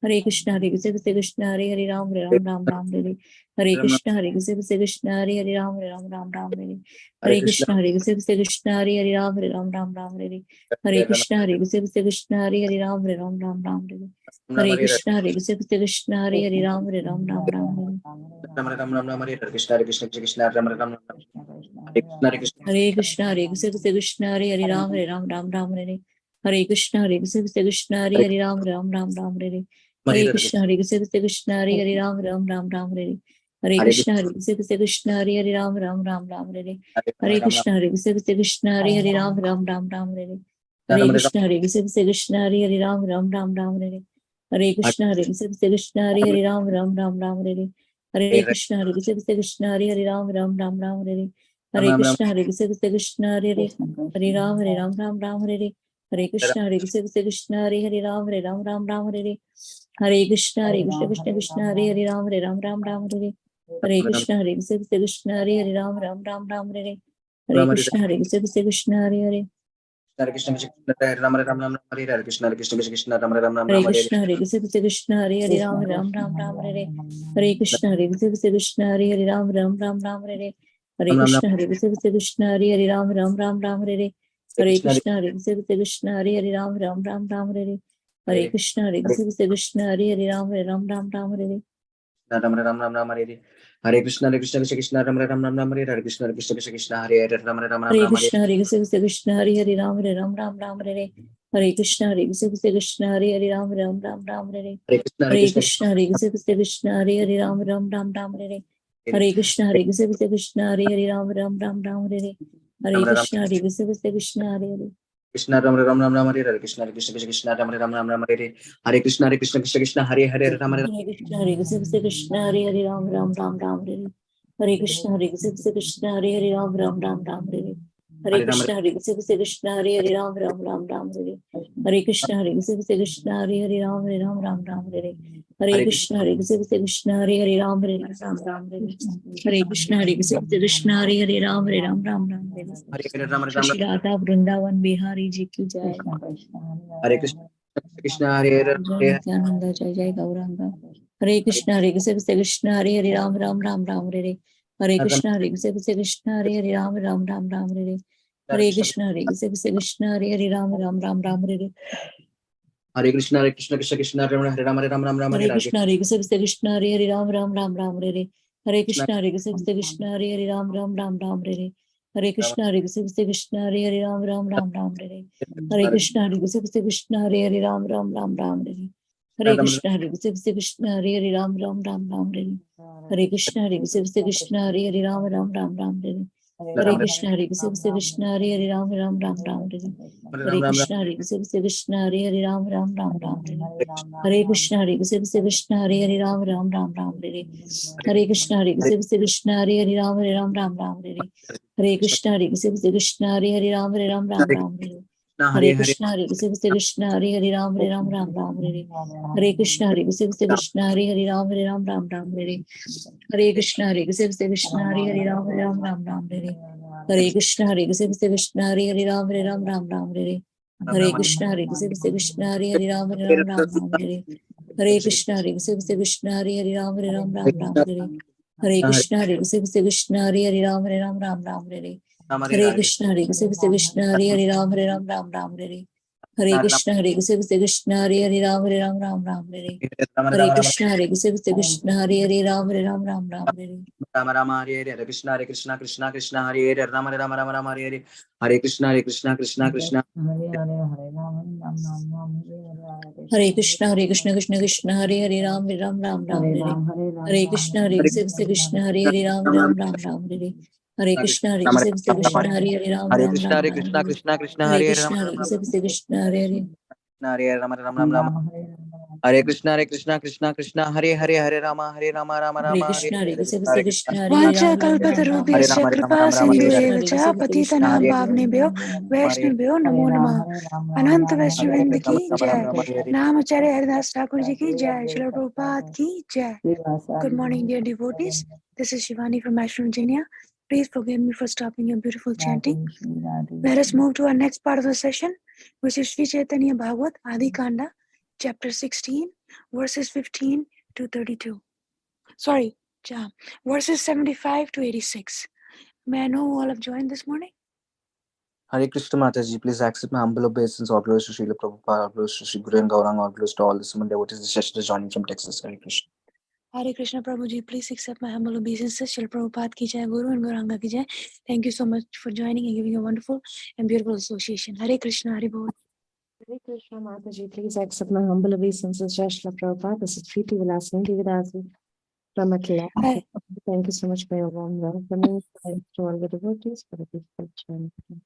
Hare Krishna Hare Hare Ram Ram Hare. Hare Krishna Hare Krishna Hare Ram Ram Hare. Hare Krishna Hare Krishna Hare Ram Ram Hare. Hare Krishna Hare Krishna Hare Ram Ram Hare. Hare Krishna Hare Krishna Hare Ram Ram Hare. Hare Krishna Krishna Ram Ram Hare Krishna Hare Krishna Hare Ram Hare. Hare Krishna Hare Krishna Hare Ram Hare. Hare Krishna Hare Krishna Hare Ram Hare. Hare Krishna Hare Krishna Hare Ram Hare. Hare Krishna Hare Krishna Hare Ram Hare. Hare Krishna Hare Krishna Hare Ram Hare. Hare Krishna Hare Krishna Hare Ram Hare. Hare Krishna Hare Krishna Hare Ram Hare. Hare Krishna Hare Krishna Hare Ram Hare. Hare Krishna Hare Krishna Hare Ram Hare. Hare Krishna Hare Krishna Hare Ram Hare. Hare Krishna Hare Krishna Hare Ram Hare. Hare Krishna Hare Krishna Hare Hare Krishna Krishna Ram Ram Hare. Hare Krishna Krishna Ram Ram Hare Hare. Krishna Hare Krishna Hare Ram Hare. Hare Krishna Hare Krishna Hare Ram Hare. Hare Krishna Hare Krishna Hare Ram Hare. Hare Krishna Hare Krishna Hare Ram Hare. Hare Krishna Hare Krishna Hare Ram Hare. Ram Ram Hare. Hare Krishna Krishna Ram Ram Hare. Hare Krishna Krishna Hare Ram Ram Hare Hare. Krishna Hare Krishna Hare Ram Hare. Hare Krishna Hare Krishna Hare Ram Hare. Hare Krishna Hare Krishna Hare Ram Hare. Hare Krishna Hare Krishna Hare Ram Hare. Hare Krishna Hare Krishna Hare Krishna Ram Hare. Hare Krishna Krishna Ram Ram Hare. Hare Krishna Krishna Hare Hare Ram Ram. Hare Krishna Hare Krishna Hare Ram Hare. Hare Krishna Hare Krishna Hare Ram Hare. Hare Krishna Hare Krishna Hare Ram Hare. Hare Krishna Hare Krishna Hare Ram Hare. Hare Krishna Hare Krishna Hare Ram Hare. Hare Krishna Hare Krishna Hare Ram Hare. Shri Radha Vrindavan Bihari Ji ki jai. Hare Krishna Hare Jai Nityananda Jai Jai Gauranga. Hare Krishna Hare Krishna Hare Ram Hare. Hare Krishna Hare Krishna Hare Ram Hare. Hare Krishna Hare Krishna Hare Ram Hare. Hare Krishna Krishna Ram Ram Hare Krishna Hare Krishna Hare Ram Hare. Hare Krishna Hare Krishna Hare Ram Hare. Hare Krishna Hare Krishna Hare Ram Hare. Hare Krishna Hare Krishna Hare Ram Hare. Hare Krishna Hare Krishna Hare Ram Hare. Hare Krishna Hare Krishna Hare Ram Hare. Hare Krishna Hare Krishna Hare Ram Hare. Hare Krishna Hare Krishna Hare Ram Hare. Hare Krishna Hare Krishna Hare Ram Hare. Hare Krishna Hare Krishna Hare Ram Hare. Hare Krishna Hare Krishna Hare Ram Hare. Hare Krishna Hare Krishna Hare Ram Hare. Hare Krishna Hare Krishna Hare Ram Hare. Hare Krishna Hare Krishna Hare Ram Hare. Hare Krishna Hare Krishna Hare Ram Hare. Hare Krishna Hare Krishna Hare Ram Hare. Hare Krishna Hare Krishna Hare Ram Hare. Hare Krishna Hare Krishna Hare Ram Hare. Hare Krishna Hare Krishna Hare Ram Hare. Hare Krishna Hare Krishna Hare Ram Hare. Hare Krishna Hare Krishna Hare Ram Hare. Rama Hare. Hare Krishna Krishna Krishna Hare Hare Ram Hare. Hare Krishna Krishna Krishna Hare Krishna Krishna Hare Ram Hare. Hare Krishna Hare Krishna Hare Ram Hare. Hare Krishna Hare Krishna Hare Ram Hare Krishna Hare. Krishna Hare Hare Krishna Hare Krishna Hare Hare Krishna Krishna Hare Hare Rama Hare Krishna Hare Hare Krishna Hare Vacha Ram kalpatarubhyasya kripa sindhuveva cha patitanam bhavnebhyo vaishnavyo namo namah. Ananta Vaishnavind ki jai. Namacharya Haridas Thakur ji ki jai. Srila Prabhupada ki jai. Good morning, dear devotees. This is Shivani from Ashram, Virginia. Please forgive me for stopping your beautiful chanting. Let us move to our next part of the session, which is Sri Caitanya Bahagavata Adi khanda, chapter 16, verses 15 to 32. Sorry, verses 75 to 86. May I know who all have joined this morning? Hare Krishna Mataji, please accept my humble obeisance. All glories to Srila Prabhupada, all glories to Sri Guru and Gauranga, all glories to all the Suman devotees. This session is joining from Texas. Hare Krishna. Hare Krishna Prabhuji, please accept my humble obeisances. Shri Prabhupada ki jai, Guru and Gauranga ki jai. Thank you so much for joining and giving a wonderful and beautiful association. Hare Krishna, Hare Bol. Hare Krishna Mataji, please accept my humble obeisances. Jai Shri Prabhupada. This is Preeti Vilasani Devidasi from Atlanta. Hi. Thank you so much for your warm welcoming. Thanks to all the devotees for the peaceful chanting.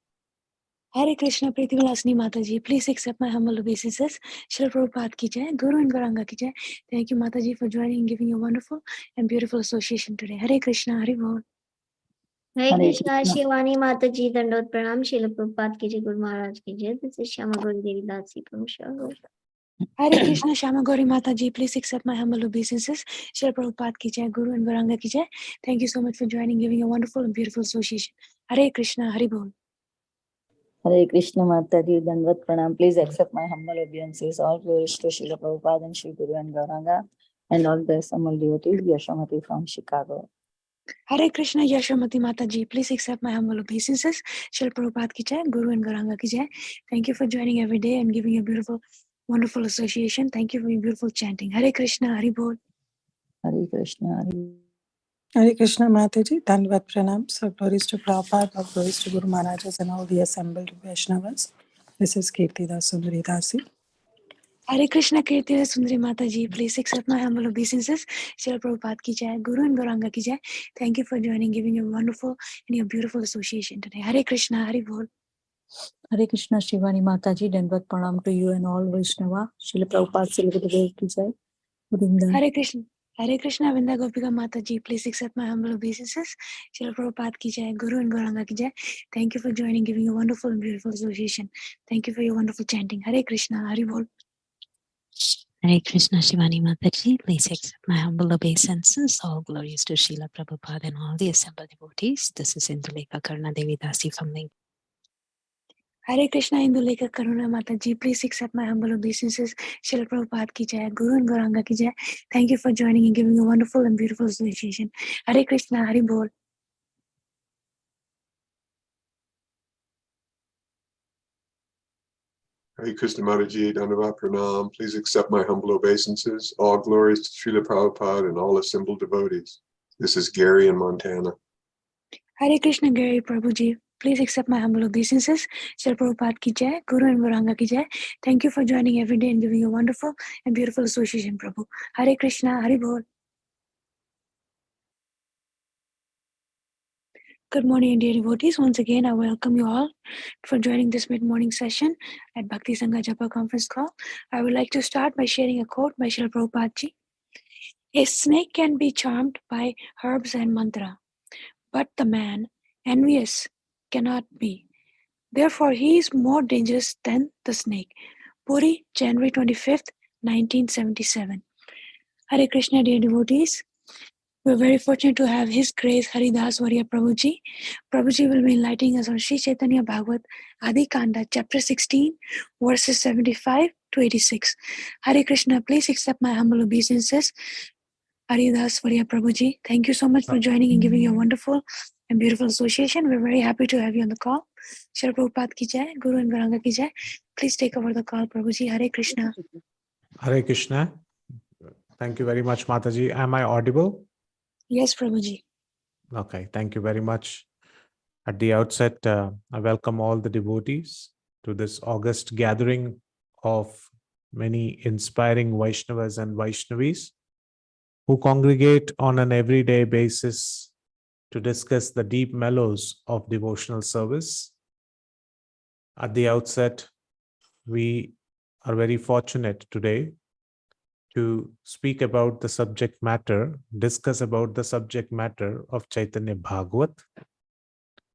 Hare Krishna, Preeti Vilasani Mataji, please accept my humble obeisances. Shri Prabhupada ki jai, Guru and Gauranga ki jai. Thank you, Mataji, for joining and giving a wonderful and beautiful association today. Hare Krishna, Hare Bol. Hare Hare Krishna, Krishna. Shivani Mataji, Dandot Pranam, Srila Prabhupada ki jai, Guru Maharaj ki jai. This is Shama Gauri Devi Dasi from Shama. Hare Krishna, Shama Gauri Mataji, please accept my humble obeisances. Shri Prabhupada ki jai, Guru and Gauranga ki jai. Thank you so much for joining, giving a wonderful and beautiful association. Hare Krishna, Hare Bol. Hare Krishna Mataji, Dandvat Pranam. Please accept my humble obeisances. All glories to Srila Prabhupada and Sri Guru and Gauranga and all the assembled devotees. Yashamati from Chicago. Hare Krishna, Yashamati Mataji, please accept my humble obeisances. Shri Prabhupada ki jai, Guru and Gauranga ki jai. Thank you for joining every day and giving a beautiful, wonderful association. Thank you for your beautiful chanting. Hare Krishna, Hare Bol. Hare Krishna. Hare Krishna Mataji, Dandvat Pranam. So glories to Prabhupada, all glories to Guru Maharajas and all the assembled Vaishnavas. This is Caitanya Bahagavata Adi. Hare Krishna, Caitanya Sundari Mataji, please accept my humble obeisances. Shri Prabhupada ki jai, Guru and Gauranga ki jai. Thank you for joining, giving a wonderful and your beautiful association today. Hare Krishna, Hare Bol. Hare Krishna Shivani Mataji, Dandvat Pranam to you and all Vaishnava. Srila Prabhupada Silvia ki jai. Vrinda. Hare Krishna. Hare Krishna, Vinda Gopika Mataji, please accept my humble obeisances. Shri Prabhupada ki jai, Guru and Gauranga ki jai. Thank you for joining, giving a wonderful and beautiful association. Thank you for your wonderful chanting. Hare Krishna, Hare Bol. Hare Krishna Shivani Mataji, please accept my humble obeisances. All glories to Srila Prabhupada and all the assembled devotees. This is Indulekha Karna Devi Dasi from Link. Hare Krishna, Indulekha Karuna Mataji, please accept my humble obeisances. Shri Prabhupada ki jai, Guru and Gauranga ki jai. Thank you for joining and giving a wonderful and beautiful association. Hare Krishna, Hare Bol. Hare Krishna Mataji, Dandavat Pranam. Please accept my humble obeisances. All glories to Srila Prabhupada and all assembled devotees. This is Gary in Montana. Hare Krishna, Gary Prabhuji, please accept my humble obeisances. Shri Prabhupada ki jai, Guru and Gauranga ki jai. Thank you for joining every day and giving a wonderful and beautiful association, Prabhu. Hare Krishna, Hare Bol. Good morning, dear devotees. Once again, I welcome you all for joining this mid-morning session at Bhakti Sangha Japa conference call. I would like to start by sharing a quote by Srila Prabhupada ji. A snake can be charmed by herbs and mantra, but the man envious cannot be. Therefore, he is more dangerous than the snake. Puri, January 25th, 1977. Hare Krishna, dear devotees. We're very fortunate to have His Grace Haridas Varya Prabhuji. Prabhuji will be enlightening us on Sri Caitanya Bahagavata Adi Khanda, chapter 16, verses 75 to 86. Hare Krishna, please accept my humble obeisances. Haridas Varya Prabhuji, thank you so much for joining and giving a wonderful and beautiful association. We're very happy to have you on the call. Shri Prabhupada ki jai, Guru and Gauranga ki jai. Please take over the call, Prabhuji. Hare Krishna. Hare Krishna. Thank you very much, Mataji. Am I audible? Yes, Prabhuji. Okay, thank you very much. At the outset, I welcome all the devotees to this August gathering of many inspiring Vaishnavas and Vaishnavis who congregate on an everyday basis to discuss the deep mellows of devotional service. At the outset, we are very fortunate today to speak about the subject matter, discuss about the subject matter of Caitanya Bhagavat.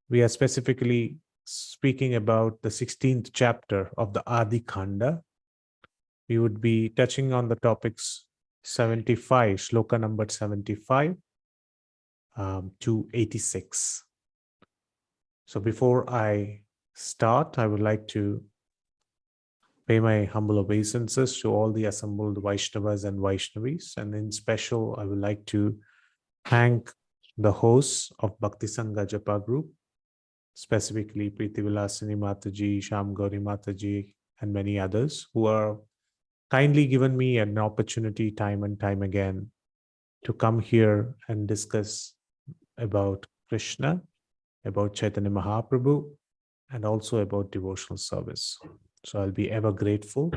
We are specifically speaking about the 16th chapter of the Adi Khanda. We would be touching on the topics 75, shloka number 75 to 86. So before I start, I would like to pay my humble obeisances to all the assembled Vaishnavas and Vaishnavis. And in special, I would like to thank the hosts of Bhakti Sangha Japa group, specifically Preeti Vilasini Mataji, Sham Gauri Mataji, and many others who are kindly given me an opportunity time and time again to come here and discuss about Krishna, about Chaitanya Mahaprabhu, and also about devotional service. So I'll be ever grateful.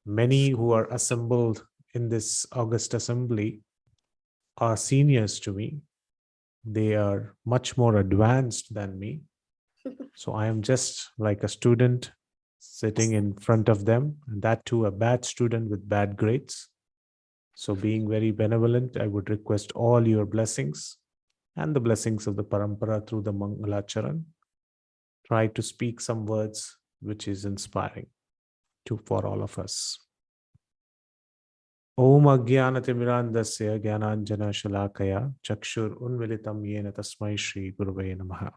Many who are assembled in this August assembly are seniors to me. They are much more advanced than me. So I am just like a student sitting in front of them, and that too a bad student with bad grades. So being very benevolent, I would request all your blessings and the blessings of the Parampara through the Mangalacharan. Try to speak some words which is inspiring for all of us. Om Agyanatimirandasya Gyananjana Shalakaya Chakshur Unmilitam Yena Tasmai Shri Gurave Namaha.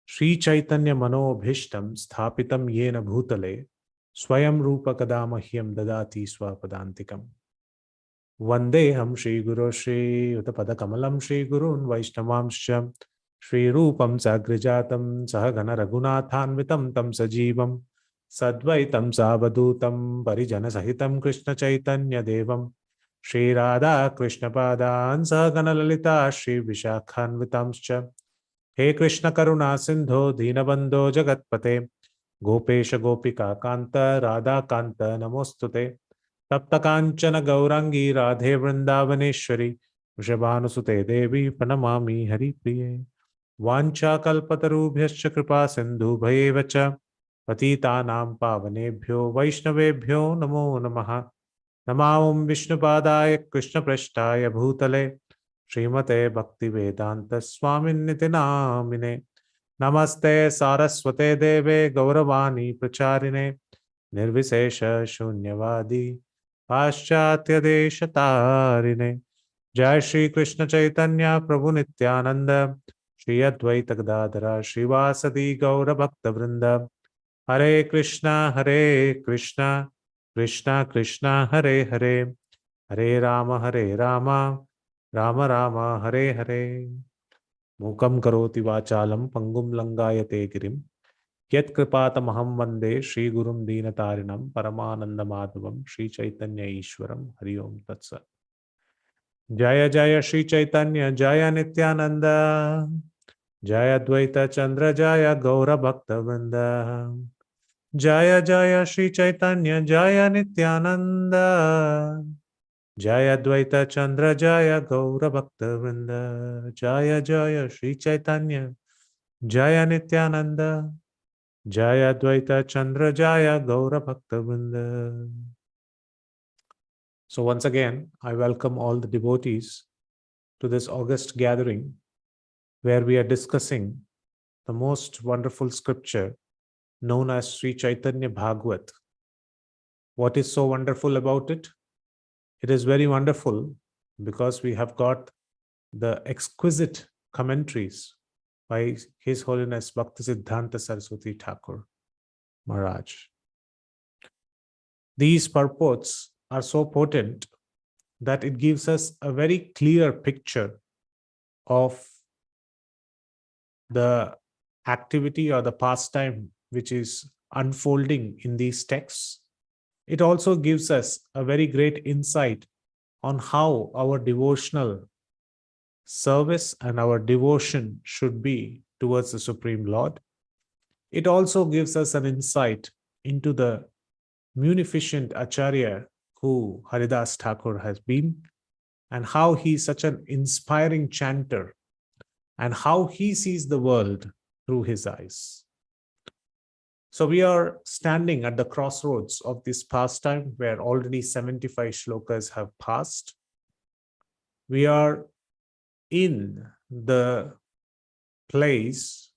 Shri Chaitanya Manobhishtam Sthapitam Yena Bhutale Swayam Rupa Kadamahyam Dadati Swapadantikam. Vandeham Shri Guru Shri Utapada Kamalam Shri Gurun Vaishnavamscha Shri Rupam Sagrijatam Sahagana Raghunathanvitam Tam Sajivam Sadvaitam Savadutam Parijana Sahitam Krishna Chaitanya Devam Shri Radha Krishna Padan Sahagana Lalita Shri Vishakhanvitamscha. He Krishna Karuna Sindho Deenabandho Jagatpate Gopesha Gopika Kanta Radha Kanta Namostute Tapta Kanchana Gaurangi Radhe Vrindavaneshwari Vrishabhanusute Devi Pranamami Hari Priye Vancha Kalpatarubhyascha Kripa Sindhu Bhayevacha Patitanam Pavanebhyo Vaishnavebhyo Namo Namaha Namam Vishnupadaya Krishna Prashtaya Bhutale Srimate Bhakti Vedanta Swamin Nitinamine Namaste Saraswate Deve Gauravani Pracharine Nirvisesha Shunyavadi Paschatya Deshatarine Jai Shri Krishna Chaitanya Prabhu Nityananda Shri Advaita Gadadhara Srivasadi Gaura Bhakta Vrinda Hare Krishna Krishna Krishna Hare Hare Hare Rama Rama Rama Hare Hare Mukam Karoti Vachalam Pangum Langayate Girim Yat Kripatamaham Vande Shri Gurum Deenatarinam Paramananda Madhavam Shri Chaitanya Ishwaram Hari Om Tat Sat. Jaya Jaya Shri Chaitanya Jaya Nityananda Jaya Dvaita Chandra Jaya Gaura Bhakta Vrinda Jaya Jaya Shri Chaitanya Jaya Nityananda Jaya Dvaita Chandra Jaya Gaura Bhakta Vrinda Jaya Jaya Shri Chaitanya Jaya Nityananda Jaya Dvaita Chandra Jaya Gaura Bhakta Vrinda. So once again, I welcome all the devotees to this August gathering where we are discussing the most wonderful scripture known as Sri Caitanya Bhagavat. What is so wonderful about it? It is very wonderful because we have got the exquisite commentaries by His Holiness Bhaktisiddhanta Saraswati Thakur Maharaj. These purports are so potent that it gives us a very clear picture of the activity or the pastime which is unfolding in these texts. It also gives us a very great insight on how our devotional service and our devotion should be towards the Supreme Lord. It also gives us an insight into the munificent Acharya who Haridas Thakur has been, and how he is such an inspiring chanter, and how he sees the world through his eyes. So we are standing at the crossroads of this pastime where already 75 shlokas have passed. We are in the place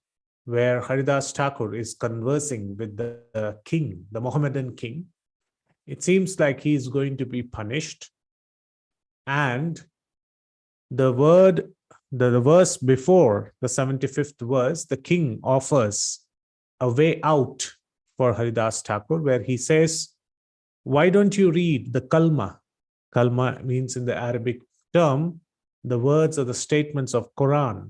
where Haridas Thakur is conversing with the king, the Mohammedan king. It seems like he is going to be punished. And the verse before the 75th verse, the king offers a way out for Haridas Thakur, where he says, why don't you read the kalma? Kalma means in the Arabic term, the words or the statements of Quran.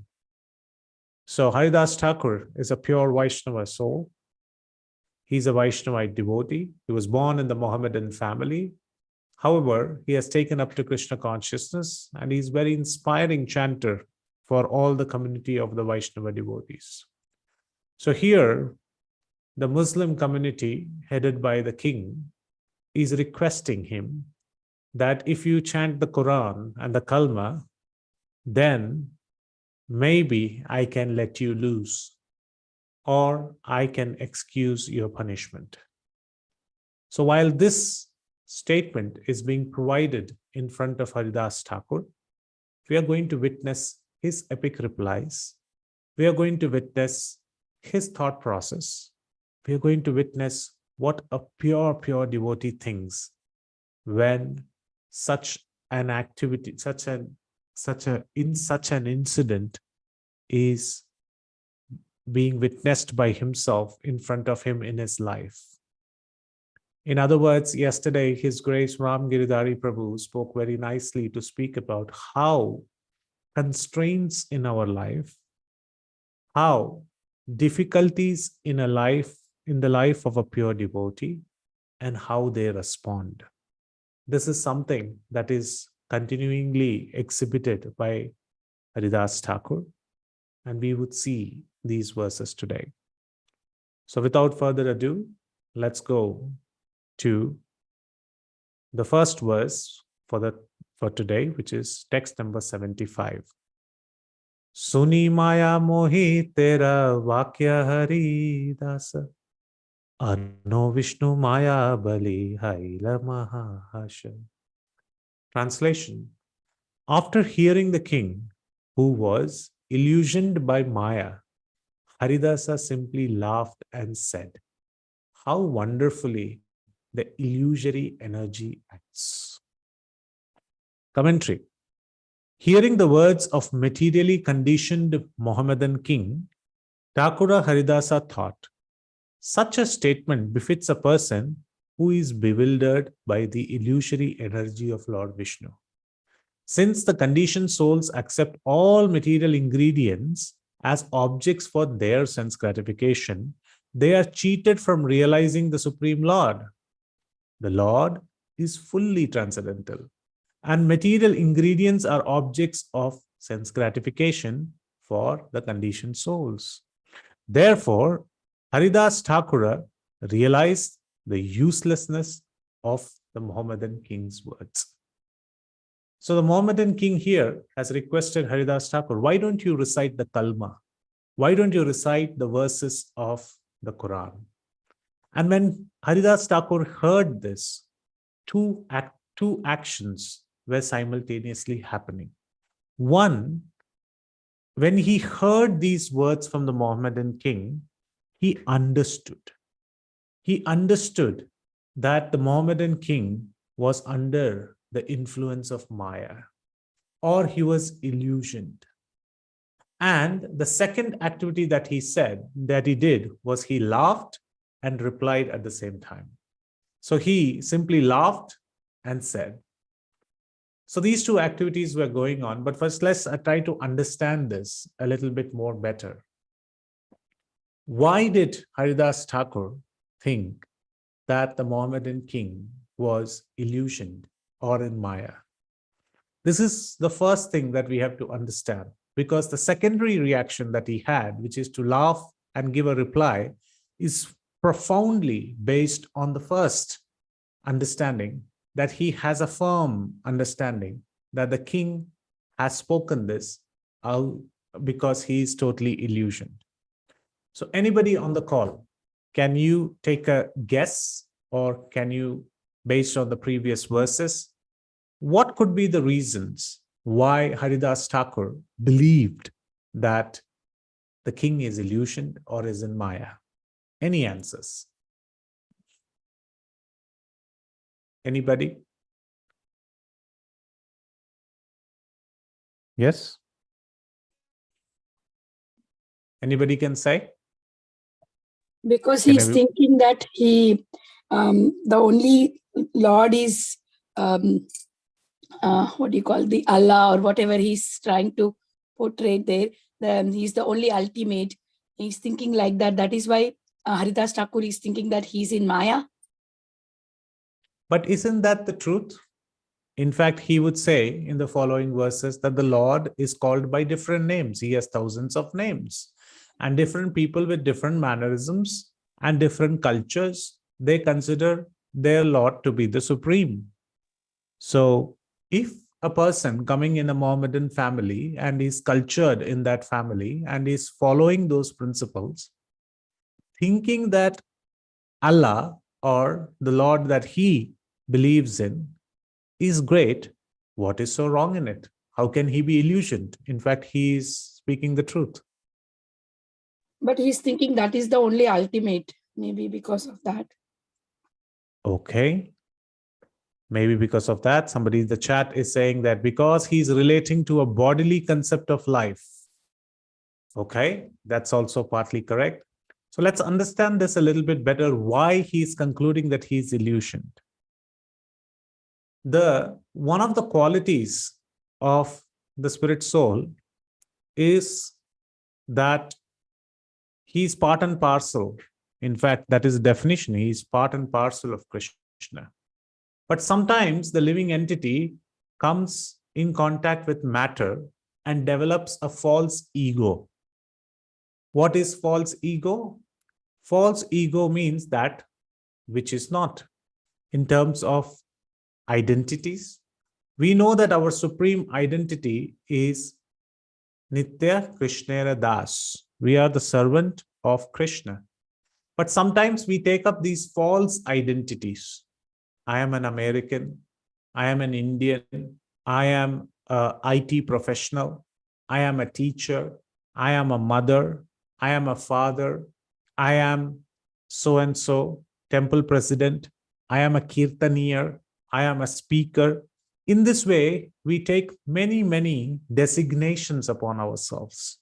So Haridas Thakur is a pure Vaishnava soul. He's a Vaishnavite devotee. He was born in the Mohammedan family. However, he has taken up to Krishna consciousness, and he's very inspiring chanter for all the community of the Vaishnava devotees. So here, the Muslim community, headed by the king, is requesting him that if you chant the Quran and the Kalma, then maybe I can let you loose, or I can excuse your punishment. So while this statement is being provided in front of Haridas Thakur, we are going to witness his epic replies. We are going to witness his thought process. We are going to witness what a pure devotee thinks when such an activity, such an incident is being witnessed by himself in front of him in his life. In other words, yesterday, His Grace Ram Giridhari Prabhu spoke very nicely to speak about how constraints in our life, how difficulties in the life of a pure devotee, and how they respond. This is something that is continually exhibited by Haridas Thakur, and we would see these verses today. So without further ado, let's go to the first verse for today, which is text number 75. Suni maya mohi tera vakya Haridasa, Ano Vishnu maya bali haila mahasha. Translation: after hearing the king, who was illusioned by Maya, Haridasa simply laughed and said, how wonderfully the illusory energy acts. Commentary: hearing the words of materially conditioned Mohammedan king, Thakura Haridasa thought, such a statement befits a person who is bewildered by the illusory energy of Lord Vishnu. Since the conditioned souls accept all material ingredients as objects for their sense gratification, they are cheated from realizing the Supreme Lord. The Lord is fully transcendental, and material ingredients are objects of sense gratification for the conditioned souls. Therefore, Haridas Thakura realized the uselessness of the Mohammedan king's words. So the Mohammedan king here has requested Haridas Thakur, why don't you recite the Kalma? Why don't you recite the verses of the Quran? And when Haridas Thakur heard this, two actions were simultaneously happening. One, when he heard these words from the Mohammedan king, he understood. He understood that the Mohammedan king was under the influence of Maya, or he was illusioned. And the second activity that he did was he laughed and replied at the same time. So he simply laughed and said. So these two activities were going on, but first let's try to understand this a little bit more better. Why did Haridas Thakur think that the Mohammedan king was illusioned or in Maya? This is the first thing that we have to understand, because the secondary reaction that he had, which is to laugh and give a reply, is profoundly based on the first understanding, that he has a firm understanding that the king has spoken this out because he is totally illusioned. So anybody on the call, can you take a guess, or can you, based on the previous verses, what could be the reasons why Haridas Thakur believed that the king is illusioned or is in Maya? Any answers? Anybody? Yes? Anybody can say? Because Can he's thinking that the only Lord is what do you call, the Allah or whatever he's trying to portray there. He's the only ultimate. He's thinking like that. That is why Haridas Thakur is thinking that he's in Maya. But isn't that the truth? In fact, he would say in the following verses that the Lord is called by different names. He has thousands of names, and different people with different mannerisms and different cultures, they consider their Lord to be the supreme. So if a person coming in a Mohammedan family and is cultured in that family and is following those principles, thinking that Allah or the Lord that he believes in is great, what is so wrong in it? How can he be illusioned? In fact, he is speaking the truth. But he's thinking that is the only ultimate, maybe because of that. Okay. Maybe because of that, somebody in the chat is saying that because he's relating to a bodily concept of life. Okay, that's also partly correct. So let's understand this a little bit better, why he's concluding that he's illusioned. One of the qualities of the spirit soul is that he's part and parcel. In fact, that is the definition. He's part and parcel of Krishna. But sometimes the living entity comes in contact with matter and develops a false ego. What is false ego? False ego means that which is not. In terms of identities, we know that our supreme identity is Nitya Krishnera Das. We are the servant of Krishna. But sometimes we take up these false identities. I am an American. I am an Indian. I am an IT professional. I am a teacher. I am a mother. I am a father. I am so-and-so, temple president. I am a kirtanier. I am a speaker. In this way, we take many, many designations upon ourselves.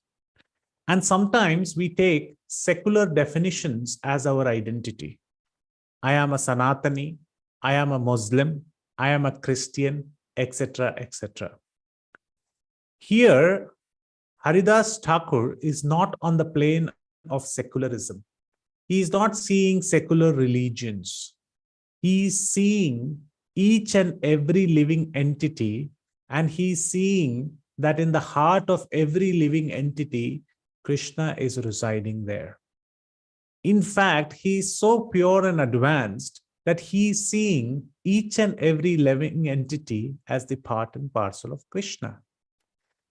And sometimes we take secular definitions as our identity. I am a Sanatani. I am a Muslim. I am a Christian, etc., etc. Here, Haridas Thakur is not on the plane of secularism. He is not seeing secular religions. He is seeing each and every living entity, and he is seeing that in the heart of every living entity, Krishna is residing there. In fact, he is so pure and advanced that he is seeing each and every living entity as the part and parcel of Krishna.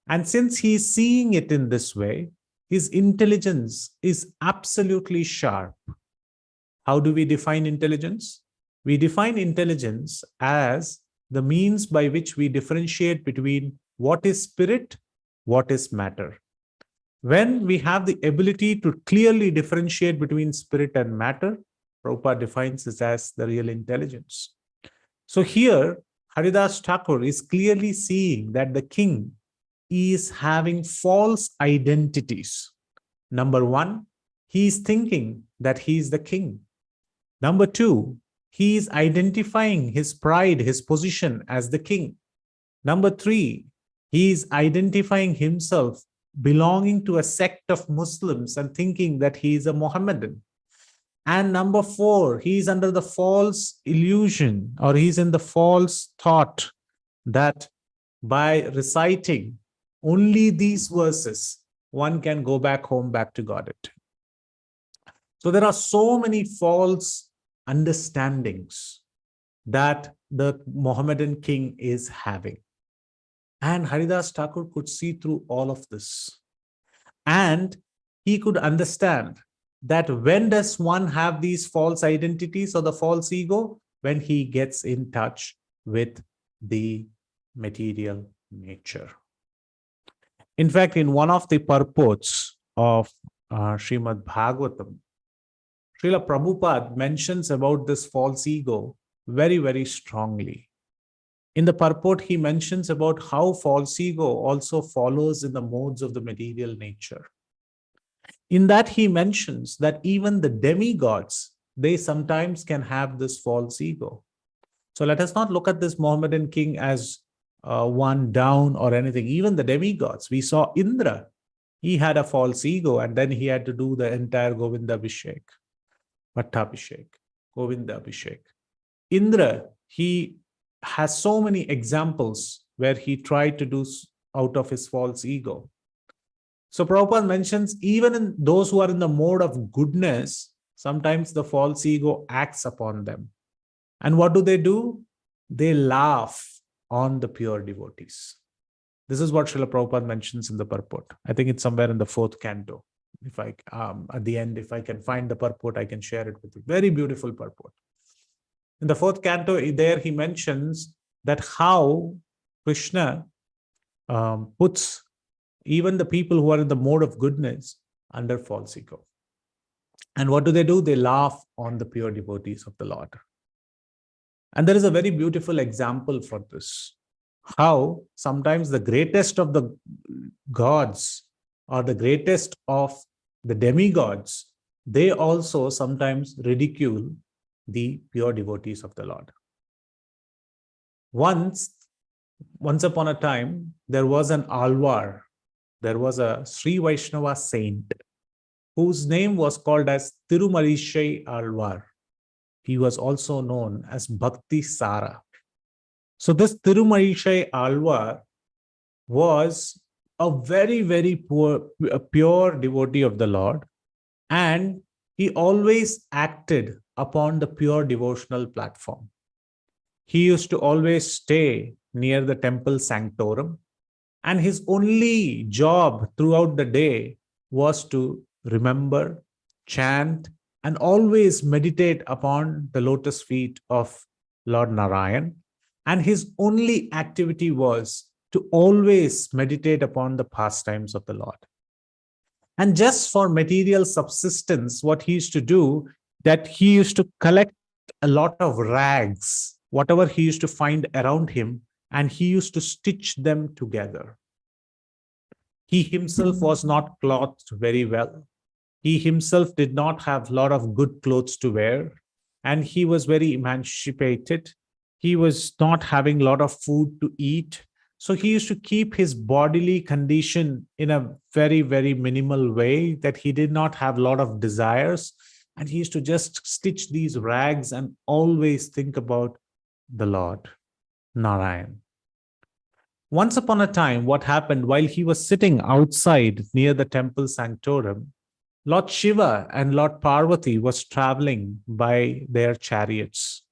And since he is seeing it in this way, his intelligence is absolutely sharp. How do we define intelligence? We define intelligence as the means by which we differentiate between what is spirit, what is matter. When we have the ability to clearly differentiate between spirit and matter, Prabhupada defines this as the real intelligence. So here, Haridas Thakur is clearly seeing that the king is having false identities. Number one, he is thinking that he is the king. Number two, he is identifying his pride, his position as the king. Number three, he is identifying himself belonging to a sect of Muslims and thinking that he is a Mohammedan. And number four, he is under the false illusion, or he's in the false thought that by reciting only these verses, one can go back home, back to Godhead. So there are so many false understandings that the Mohammedan king is having. And Haridas Thakur could see through all of this. And he could understand that when does one have these false identities or the false ego? When he gets in touch with the material nature. In fact, in one of the purports of Srimad Bhagavatam, Srila Prabhupada mentions about this false ego very, very strongly. In the purport, he mentions about how false ego also follows in the modes of the material nature. In that he mentions that even the demigods, they sometimes can have this false ego. So let us not look at this Mohammedan king as one down or anything. Even the demigods, we saw Indra, he had a false ego, and then he had to do the entire Govinda Abhishek, Pattabhishek, Govinda Abhishek. Indra, he has so many examples where he tried to do out of his false ego. So Prabhupada mentions even in those who are in the mode of goodness, sometimes the false ego acts upon them. And what do? They laugh on the pure devotees. This is what Srila Prabhupada mentions in the purport. I think it's somewhere in the 4th canto. If I, at the end, if I can find the purport, I can share it with you. Very beautiful purport. In the 4th canto, there he mentions that how Krishna puts even the people who are in the mode of goodness under false ego. And what do? They laugh on the pure devotees of the Lord. And there is a very beautiful example for this. How sometimes the greatest of the gods or the greatest of the demigods, they also sometimes ridicule the pure devotees of the Lord. Once upon a time, there was an Alvar. There was a Sri Vaishnava saint whose name was called as Tirumarishai Alvar. He was also known as Bhakti Sara. So this Tirumarishai Alvar was a very, very pure devotee of the Lord, and he always acted upon the pure devotional platform. He used to always stay near the temple sanctorum, and his only job throughout the day was to remember, chant, and always meditate upon the lotus feet of Lord Narayan. And his only activity was to always meditate upon the pastimes of the Lord. And just for material subsistence, what he used to do, that he used to collect a lot of rags, whatever he used to find around him, and he used to stitch them together. He himself was not clothed very well. He himself did not have a lot of good clothes to wear, and he was very emancipated. He was not having a lot of food to eat. So he used to keep his bodily condition in a very, very minimal way, that he did not have a lot of desires. And he used to just stitch these rags and always think about the Lord, Narayan. Once upon a time, what happened while he was sitting outside near the temple sanctorum, Lord Shiva and Lord Parvati was traveling by their chariots.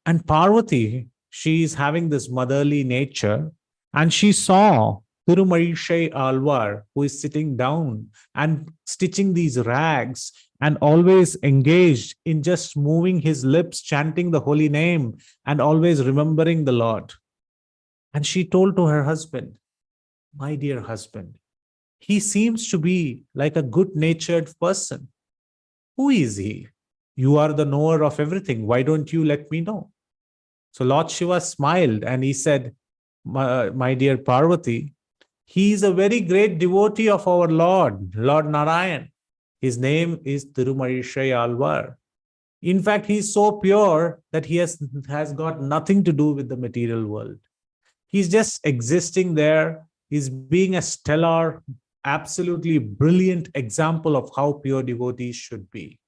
And Parvati, she is having this motherly nature, and she saw Tirumarishai Alvar, who is sitting down and stitching these rags and always engaged in just moving his lips, chanting the holy name and always remembering the Lord. And she told to her husband, "My dear husband, he seems to be like a good-natured person. Who is he? You are the knower of everything. Why don't you let me know?" So Lord Shiva smiled and he said, my dear Parvati, he is a very great devotee of our Lord, Lord Narayan. His name is Tirumarishai Alvar. In fact, he is so pure that he has got nothing to do with the material world. He's just existing there. He's being a stellar, absolutely brilliant example of how pure devotees should be.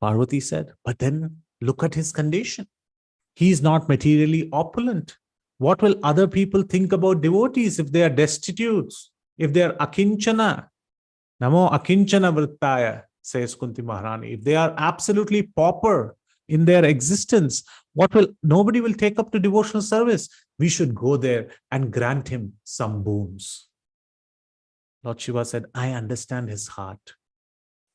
Parvati said, but then look at his condition. He is not materially opulent. What will other people think about devotees if they are destitute, if they are akinchana? Namo akinchana vrittaya, says Kunti Maharani. If they are absolutely pauper in their existence, nobody will take up to devotional service. We should go there and grant him some boons. Lord Shiva said, I understand his heart.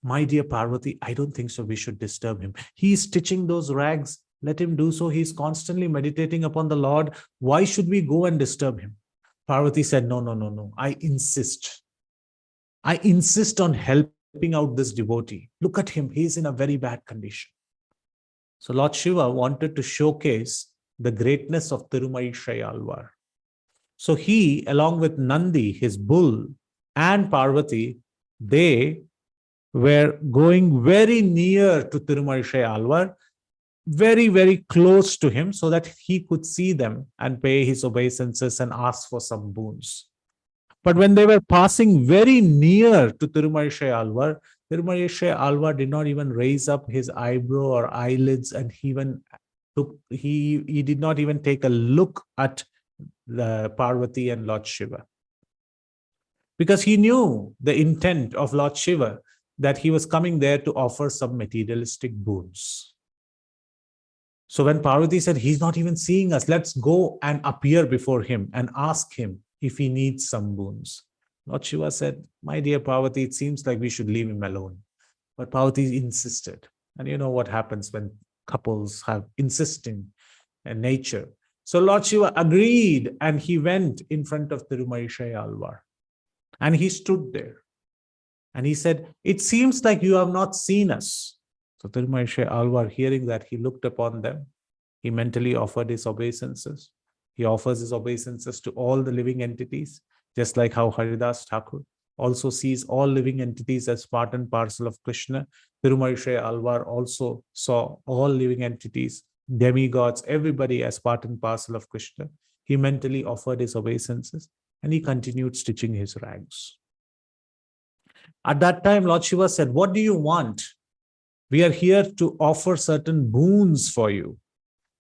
My dear Parvati, I don't think so we should disturb him. He is stitching those rags. Let him do so. He is constantly meditating upon the Lord. Why should we go and disturb him? Parvati said, no. I insist. I insist on helping out this devotee. Look at him. He is in a very bad condition. So Lord Shiva wanted to showcase the greatness of Tirumarishai Alvar. So he, along with Nandi, his bull, and Parvati, they were going very near to Tirumarishay Alvar, very, very close to him so that he could see them and pay his obeisances and ask for some boons. But when they were passing very near to Tirumarishay Alvar did not even raise up his eyebrow or eyelids, and he did not even take a look at the Parvati and Lord Shiva. Because he knew the intent of Lord Shiva, that he was coming there to offer some materialistic boons. So when Parvati said, he's not even seeing us, let's go and appear before him and ask him if he needs some boons. Lord Shiva said, my dear Parvati, it seems like we should leave him alone. But Parvati insisted. And you know what happens when couples have insisting nature. So Lord Shiva agreed, and he went in front of Tirumarishay Alvar. And he stood there. And he said, it seems like you have not seen us. So Tirumarishay Alvar, hearing that, he looked upon them. He mentally offered his obeisances. He offers his obeisances to all the living entities, just like how Haridas Thakur also sees all living entities as part and parcel of Krishna. Tirumarishay Alvar also saw all living entities, demigods, everybody as part and parcel of Krishna. He mentally offered his obeisances and he continued stitching his rags. At that time, Lord Shiva said, what do you want? We are here to offer certain boons for you.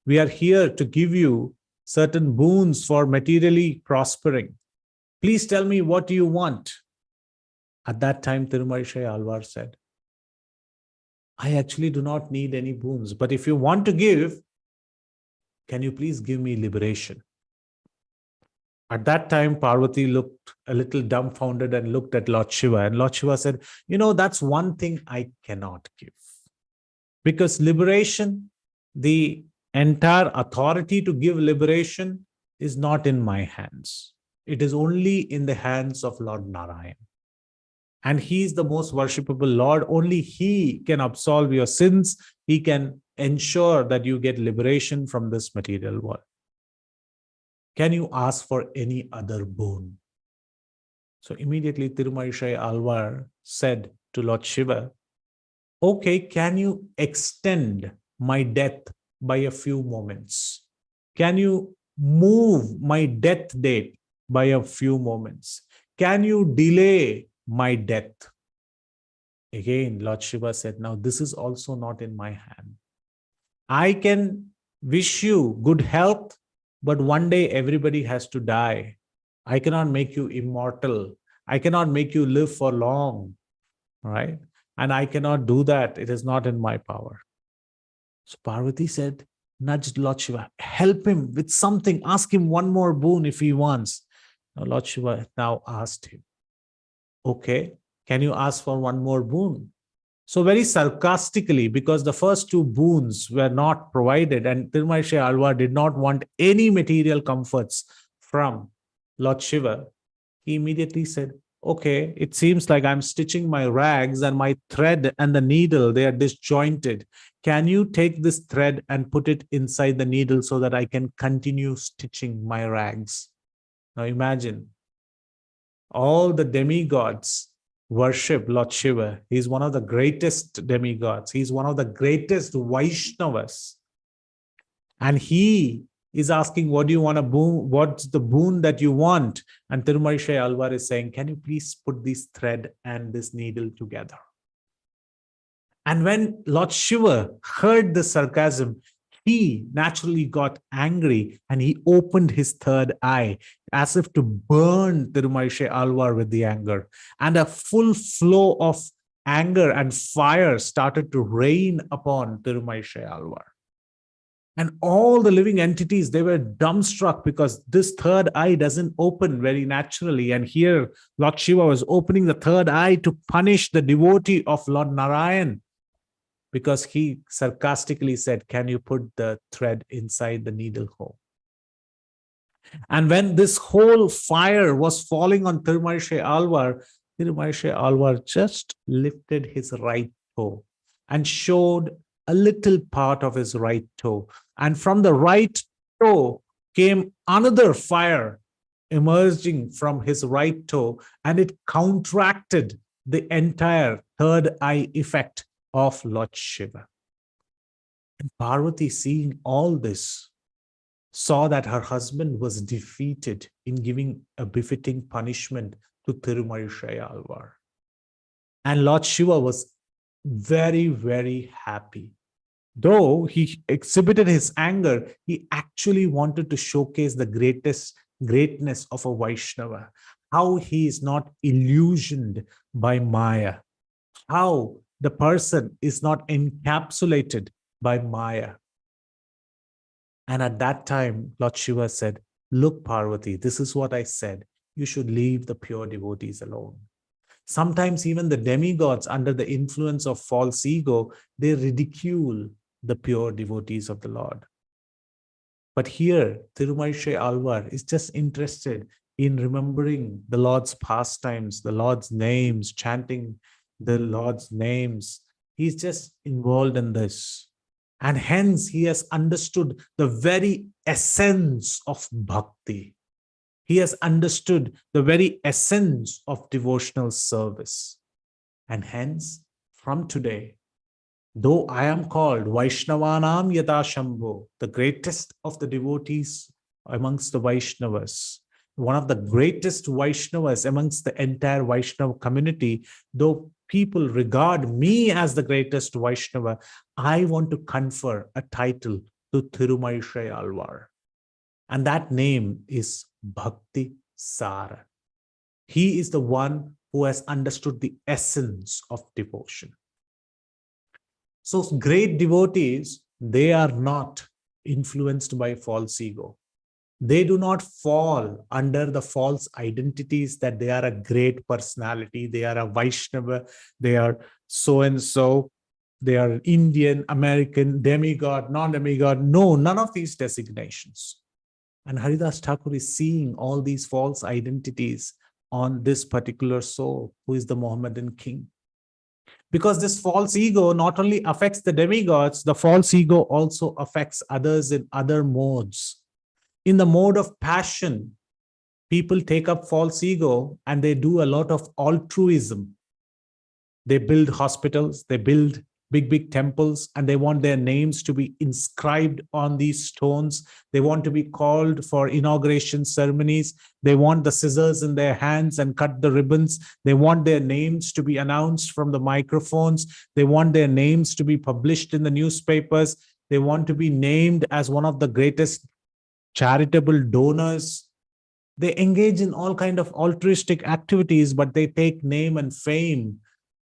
We are here to give you certain boons for materially prospering. Please tell me, what do you want? At that time, Tirumarishay Alvar said, I actually do not need any boons, but if you want to give, can you please give me liberation? At that time, Parvati looked a little dumbfounded and looked at Lord Shiva. And Lord Shiva said, you know, that's one thing I cannot give. Because liberation, the entire authority to give liberation is not in my hands. It is only in the hands of Lord Narayan. And he is the most worshipable Lord. Only he can absolve your sins. He can ensure that you get liberation from this material world. Can you ask for any other boon? So immediately Tirumarishay Alvar said to Lord Shiva, okay, can you extend my death by a few moments? Can you move my death date by a few moments? Can you delay my death? Again, Lord Shiva said, now this is also not in my hand. I can wish you good health, but one day everybody has to die. I cannot make you immortal. I cannot make you live for long, right? And I cannot do that. It is not in my power. So Parvati said, nudged Lord Shiva, help him with something. Ask him one more boon if he wants. Now Lord Shiva now asked him, okay, can you ask for one more boon? So very sarcastically, because the first two boons were not provided and Tirumarishay Alvar did not want any material comforts from Lord Shiva, he immediately said, okay, it seems like I'm stitching my rags and my thread and the needle, they are disjointed. Can you take this thread and put it inside the needle so that I can continue stitching my rags? Now imagine, all the demigods worship Lord Shiva. He's one of the greatest demigods. He's one of the greatest Vaishnavas. And he is asking, what do you want to boon? What's the boon that you want? And Tirumarishay Alvar is saying, can you please put this thread and this needle together? And when Lord Shiva heard the sarcasm, he naturally got angry and he opened his third eye as if to burn Tirumarishay Alvar with the anger. And a full flow of anger and fire started to rain upon Tirumarishay Alvar. And all the living entities, they were dumbstruck because this third eye doesn't open very naturally. And here Lord Shiva was opening the third eye to punish the devotee of Lord Narayan, because he sarcastically said, can you put the thread inside the needle hole? And when this whole fire was falling on Tirumarishay Alvar just lifted his right toe and showed a little part of his right toe. And from the right toe came another fire emerging from his right toe, and it contracted the entire third eye effect of Lord Shiva. And Parvati, seeing all this, saw that her husband was defeated in giving a befitting punishment to Thirumarishay Alvar. And Lord Shiva was very, very happy. Though he exhibited his anger, he actually wanted to showcase the greatness of a Vaishnava, how he is not illusioned by Maya, how the person is not encapsulated by Maya. And at that time, Lord Shiva said, look, Parvati, this is what I said. You should leave the pure devotees alone. Sometimes even the demigods, under the influence of false ego, they ridicule the pure devotees of the Lord. But here, Thirumarishay Alvar is just interested in remembering the Lord's pastimes, the Lord's names, chanting the Lord's names. He's just involved in this. And hence, he has understood the very essence of bhakti. He has understood the very essence of devotional service. And hence, from today, though I am called Vaishnavanam Yada Shambho, the greatest of the devotees amongst the Vaishnavas, one of the greatest Vaishnavas amongst the entire Vaishnava community, though people regard me as the greatest Vaishnava, I want to confer a title to Thirumarishay Alvar. And that name is Bhakti Sara. He is the one who has understood the essence of devotion. So great devotees, they are not influenced by false ego. They do not fall under the false identities that they are a great personality, they are a Vaishnava, they are so-and-so, they are Indian, American, demigod, non-demigod. No, none of these designations. And Haridas Thakur is seeing all these false identities on this particular soul, who is the Mohammedan king. Because this false ego not only affects the demigods, the false ego also affects others in other modes. In the mode of passion, people take up false ego and they do a lot of altruism. They build hospitals, they build big temples, and they want their names to be inscribed on these stones. They want to be called for inauguration ceremonies. They want the scissors in their hands and cut the ribbons. They want their names to be announced from the microphones. They want their names to be published in the newspapers. They want to be named as one of the greatest charitable donors. They engage in all kinds of altruistic activities, but they take name and fame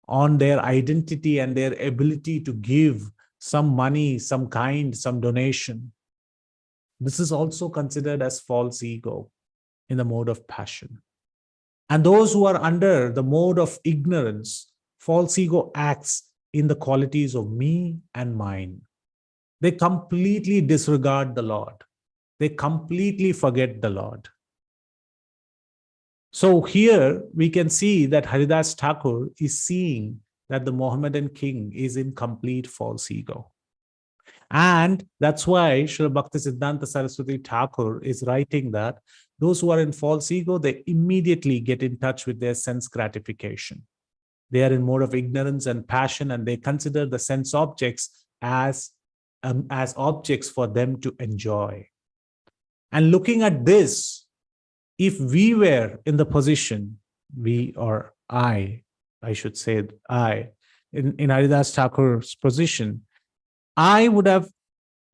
on their identity and their ability to give some money, some donation. This is also considered as false ego in the mode of passion. And those who are under the mode of ignorance, false ego acts in the qualities of me and mine. They completely disregard the Lord. They completely forget the Lord. So here we can see that Haridas Thakur is seeing that the Mohammedan king is in complete false ego. And that's why Srila Bhaktisiddhanta Saraswati Thakur is writing that those who are in false ego, they immediately get in touch with their sense gratification. They are in mode of ignorance and passion, and they consider the sense objects as objects for them to enjoy. And looking at this, if we were in the position, we or I should say I, in Haridas Thakur's position, I would have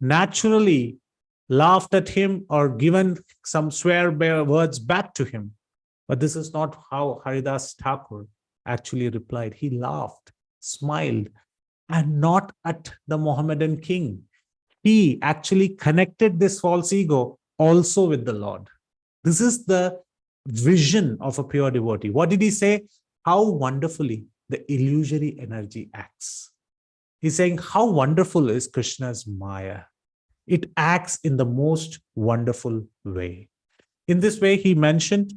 naturally laughed at him or given some swear words back to him. But this is not how Haridas Thakur actually replied. He laughed, smiled, and not at the Mohammedan king. He actually connected this false ego also with the Lord. This is the vision of a pure devotee. What did he say? How wonderfully the illusory energy acts. He's saying how wonderful is Krishna's Maya. It acts in the most wonderful way. In this way, he mentioned,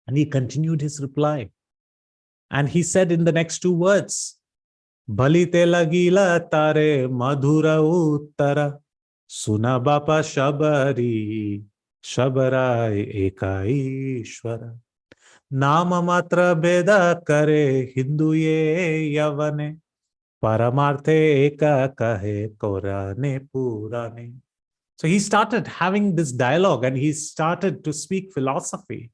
and he continued his reply. And he said in the next two words, Balite lagila tare madhura uttara suna bapa shabari Shabarai Ekaishwara. Nama matra beda kare Hindu ye yavane. Paramarthe eka kahe Korane Purane. So he started having this dialogue and he started to speak philosophy.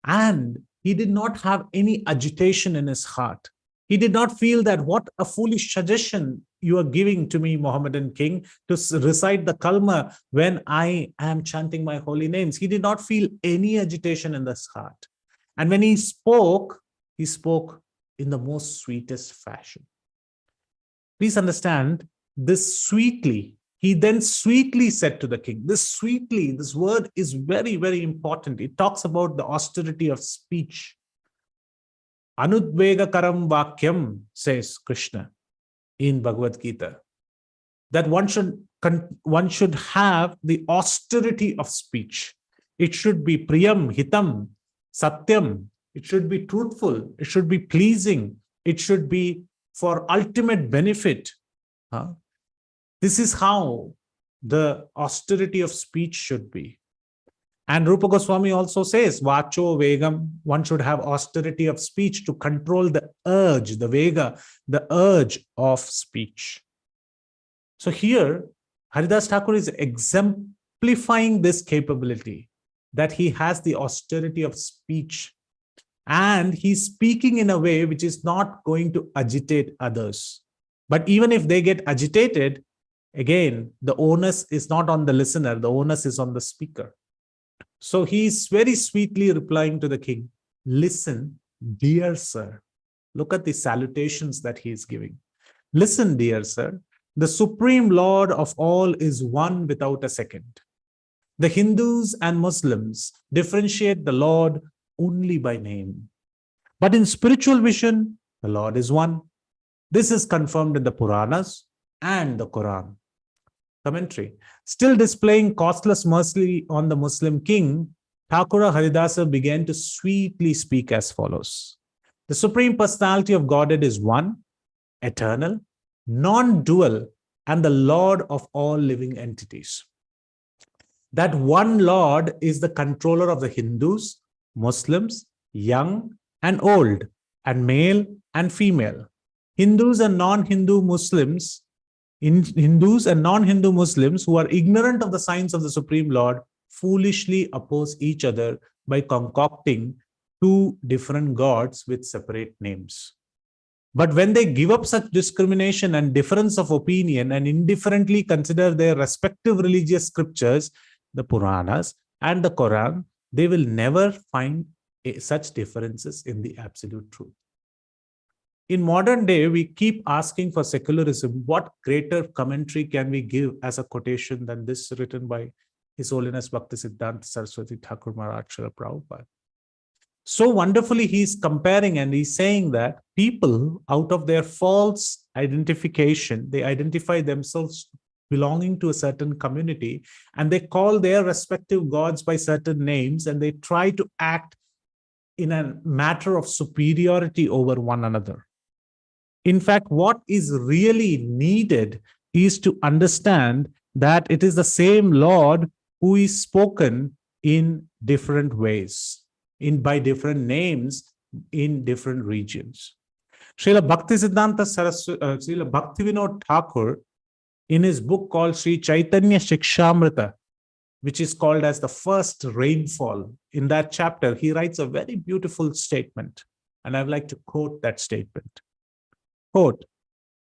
And he did not have any agitation in his heart. He did not feel that what a foolish suggestion you are giving to me, Mohammedan king, to recite the kalma when I am chanting my holy names. He did not feel any agitation in his heart. And when he spoke in the most sweetest fashion. Please understand this sweetly. He then sweetly said to the king, this sweetly, this word is very, very important. It talks about the austerity of speech. Anudvega karam vakyam, says Krishna in Bhagavad Gita, that one should have the austerity of speech. It should be priyam, hitam, satyam. It should be truthful. It should be pleasing. It should be for ultimate benefit. This is how the austerity of speech should be. And Rupa Goswami also says, Vacho Vegam, one should have austerity of speech to control the urge, the Vega, the urge of speech. So here, Haridas Thakur is exemplifying this capability, that he has the austerity of speech. And he's speaking in a way which is not going to agitate others. But even if they get agitated, again, the onus is not on the listener, the onus is on the speaker. So he's very sweetly replying to the king, listen, dear sir. Look at the salutations that he is giving. Listen, dear sir, the Supreme Lord of all is one without a second. The Hindus and Muslims differentiate the Lord only by name. But in spiritual vision, the Lord is one. This is confirmed in the Puranas and the Quran. Commentary. Still displaying costless mercy on the Muslim king, Thakura Haridasa began to sweetly speak as follows. The Supreme Personality of Godhead is one, eternal, non-dual, and the Lord of all living entities. That one Lord is the controller of the Hindus, Muslims, young and old, and male and female. Hindus and non-Hindu Muslims who are ignorant of the signs of the Supreme Lord foolishly oppose each other by concocting two different gods with separate names. But when they give up such discrimination and difference of opinion and indifferently consider their respective religious scriptures, the Puranas and the Quran, they will never find such differences in the absolute truth. In modern day, we keep asking for secularism. What greater commentary can we give as a quotation than this written by His Holiness Bhaktisiddhanta Saraswati Thakur Maharaj Srila Prabhupada? So wonderfully, he's comparing and he's saying that people, out of their false identification, they identify themselves belonging to a certain community and they call their respective gods by certain names and they try to act in a matter of superiority over one another. In fact, what is really needed is to understand that it is the same Lord who is spoken in different ways, by different names in different regions. Srila Bhaktisiddhanta Saraswati, Srila Bhaktivinoda Thakur, in his book called Sri Caitanya Shikshamrita, which is called as the first rainfall, in that chapter, he writes a very beautiful statement. And I'd like to quote that statement. Quote,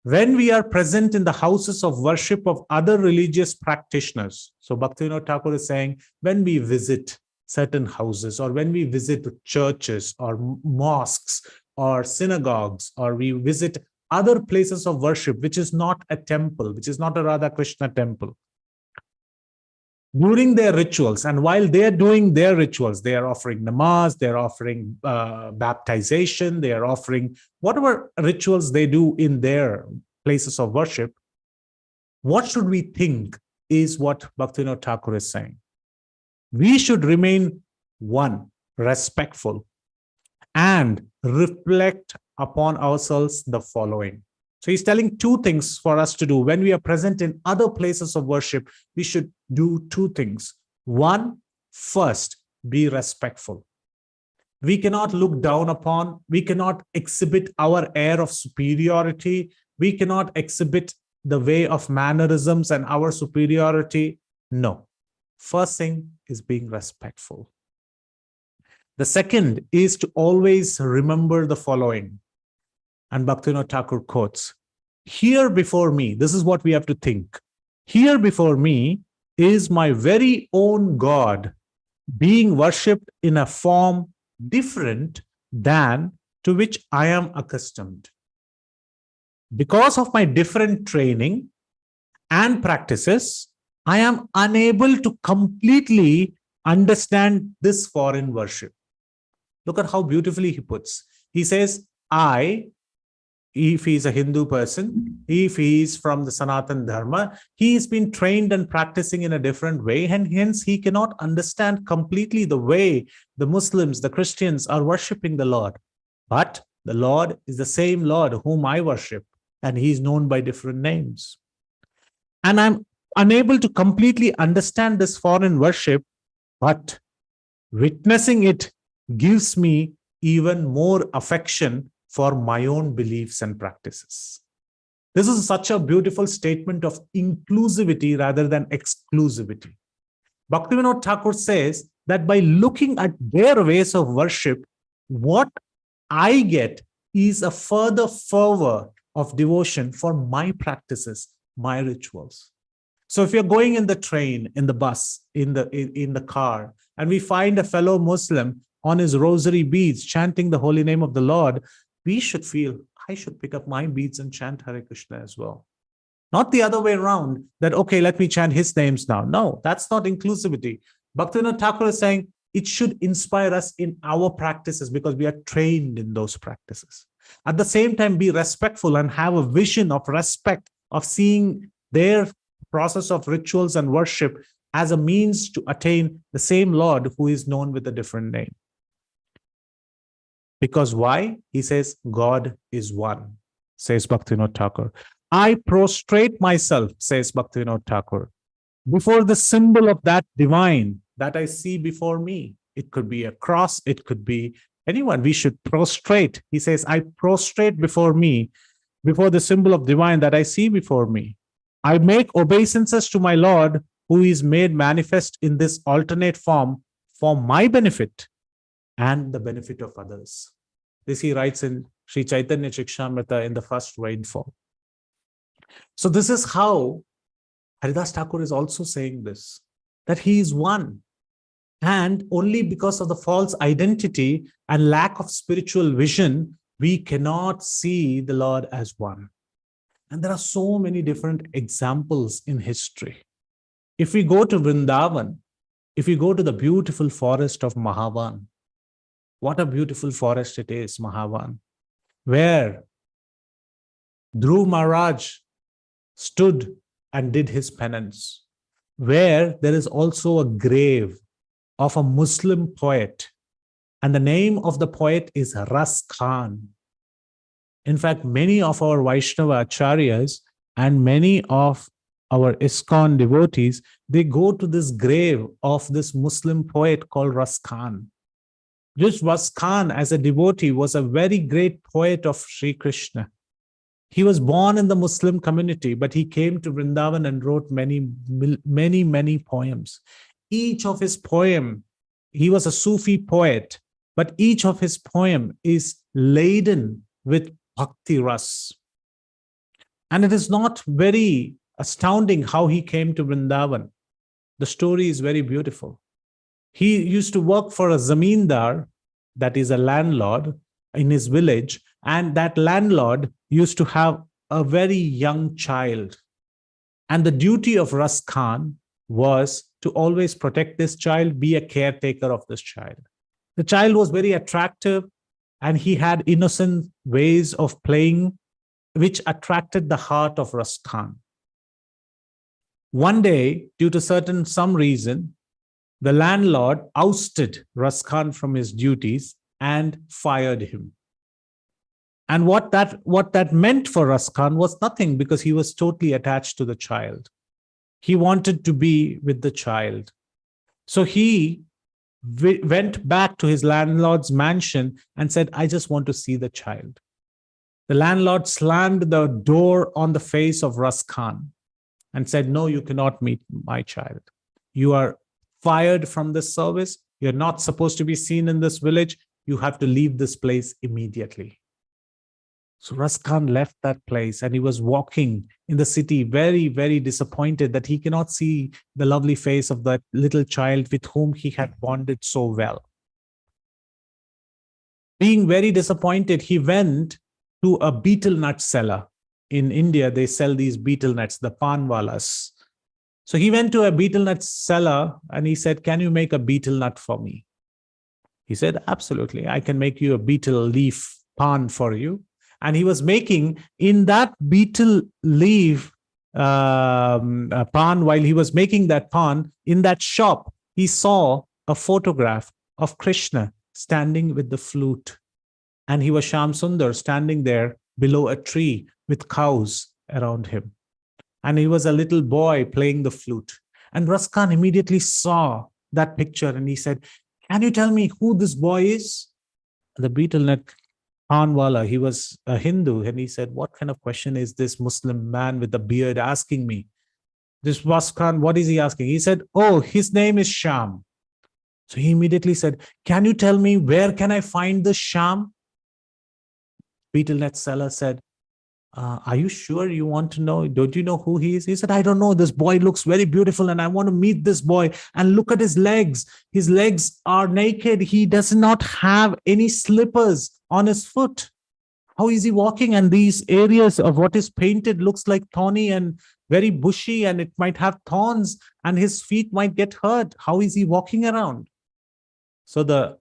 when we are present in the houses of worship of other religious practitioners, so Bhaktivinoda Thakur is saying, when we visit certain houses or when we visit churches or mosques or synagogues or we visit other places of worship, which is not a temple, which is not a Radha Krishna temple, during their rituals, and while they are doing their rituals, they are offering namaz, they are offering baptization, they are offering whatever rituals they do in their places of worship, what should we think is what Bhaktivinoda Thakur is saying. We should remain one, respectful, and reflect upon ourselves the following. So he's telling two things for us to do. When we are present in other places of worship, we should do two things. One, first, be respectful. We cannot look down upon. We cannot exhibit our air of superiority. We cannot exhibit the way of mannerisms and our superiority. No. First thing is being respectful. The second is to always remember the following. And Bhaktivinoda Thakur quotes, here before me, this is what we have to think. Here before me is my very own God being worshipped in a form different than to which I am accustomed. Because of my different training and practices, I am unable to completely understand this foreign worship. Look at how beautifully he puts. He says, if he's a Hindu person, if he's from the Sanatan Dharma, he's been trained and practicing in a different way, and hence he cannot understand completely the way the Muslims, the Christians are worshipping the Lord. But the Lord is the same Lord whom I worship, and he's known by different names. And I'm unable to completely understand this foreign worship, but witnessing it gives me even more affection for my own beliefs and practices. This is such a beautiful statement of inclusivity rather than exclusivity. Bhaktivinoda Thakur says that by looking at their ways of worship, what I get is a further fervor of devotion for my practices, my rituals. So if you're going in the train, in the bus, in the car, and we find a fellow Muslim on his rosary beads chanting the holy name of the Lord, we should feel, I should pick up my beads and chant Hare Krishna as well. Not the other way around, that, okay, let me chant his names now. No, that's not inclusivity. Bhaktivinoda Thakur is saying it should inspire us in our practices because we are trained in those practices. At the same time, be respectful and have a vision of respect, of seeing their process of rituals and worship as a means to attain the same Lord who is known with a different name. Because why? He says, God is one, says Bhaktivinoda Thakur. I prostrate myself, says Bhaktivinoda Thakur, before the symbol of that divine that I see before me. It could be a cross, it could be anyone. We should prostrate. He says, I prostrate before me, before the symbol of divine that I see before me. I make obeisances to my Lord, who is made manifest in this alternate form for my benefit and the benefit of others. This he writes in Sri Caitanya Chikshamrita in the first rainfall. So this is how Haridas Thakur is also saying this, that he is one. And only because of the false identity and lack of spiritual vision, we cannot see the Lord as one. And there are so many different examples in history. If we go to Vrindavan, if we go to the beautiful forest of Mahavan, what a beautiful forest it is, Mahavan, where Dhruv Maharaj stood and did his penance, where there is also a grave of a Muslim poet, and the name of the poet is Ras Khan. In fact, many of our Vaishnava acharyas and many of our ISKCON devotees, they go to this grave of this Muslim poet called Ras Khan. This Ras Khan, as a devotee, was a very great poet of Sri Krishna. He was born in the Muslim community, but he came to Vrindavan and wrote many poems. Each of his poem, he was a Sufi poet, but each of his poem is laden with bhakti ras. And it is not very astounding how he came to Vrindavan. The story is very beautiful. He used to work for a zamindar, that is a landlord, in his village, and that landlord used to have a very young child. And the duty of Ras Khan was to always protect this child, be a caretaker of this child. The child was very attractive, and he had innocent ways of playing, which attracted the heart of Ras Khan. One day, due to some reason, the landlord ousted Ras Khan from his duties and fired him. And what that meant for Ras Khan was nothing, because he was totally attached to the child. He wanted to be with the child. So he went back to his landlord's mansion and said, I just want to see the child. The landlord slammed the door on the face of Ras Khan and said, no, you cannot meet my child. You are fired from this service. You're not supposed to be seen in this village. You have to leave this place immediately. So Ras Khan left that place and he was walking in the city very, very disappointed that he cannot see the lovely face of that little child with whom he had bonded so well. Being very disappointed, he went to a betel nut seller. In India, they sell these betel nuts, the panwalas. So he went to a betel nut seller and he said, can you make a betel nut for me? He said, absolutely, I can make you a betel leaf pan for you. And he was making in that betel leaf pan, while he was making that pan, in that shop, he saw a photograph of Krishna standing with the flute. And he was Shyam Sundar standing there below a tree with cows around him. And he was a little boy playing the flute. And Ras Khan immediately saw that picture and he said, can you tell me who this boy is? The betel nut panwala, he was a Hindu, and he said, what kind of question is this Muslim man with a beard asking me? This Ras Khan, what is he asking? He said, oh, his name is Shyam. So he immediately said, can you tell me where can I find this Shyam? Betel nut seller said, are you sure you want to know? Don't you know who he is? He said, I don't know. This boy looks very beautiful and I want to meet this boy. And look at his legs. His legs are naked. He does not have any slippers on his foot. How is he walking? And these areas of what is painted looks like thorny and very bushy, and it might have thorns and his feet might get hurt. How is he walking around? So the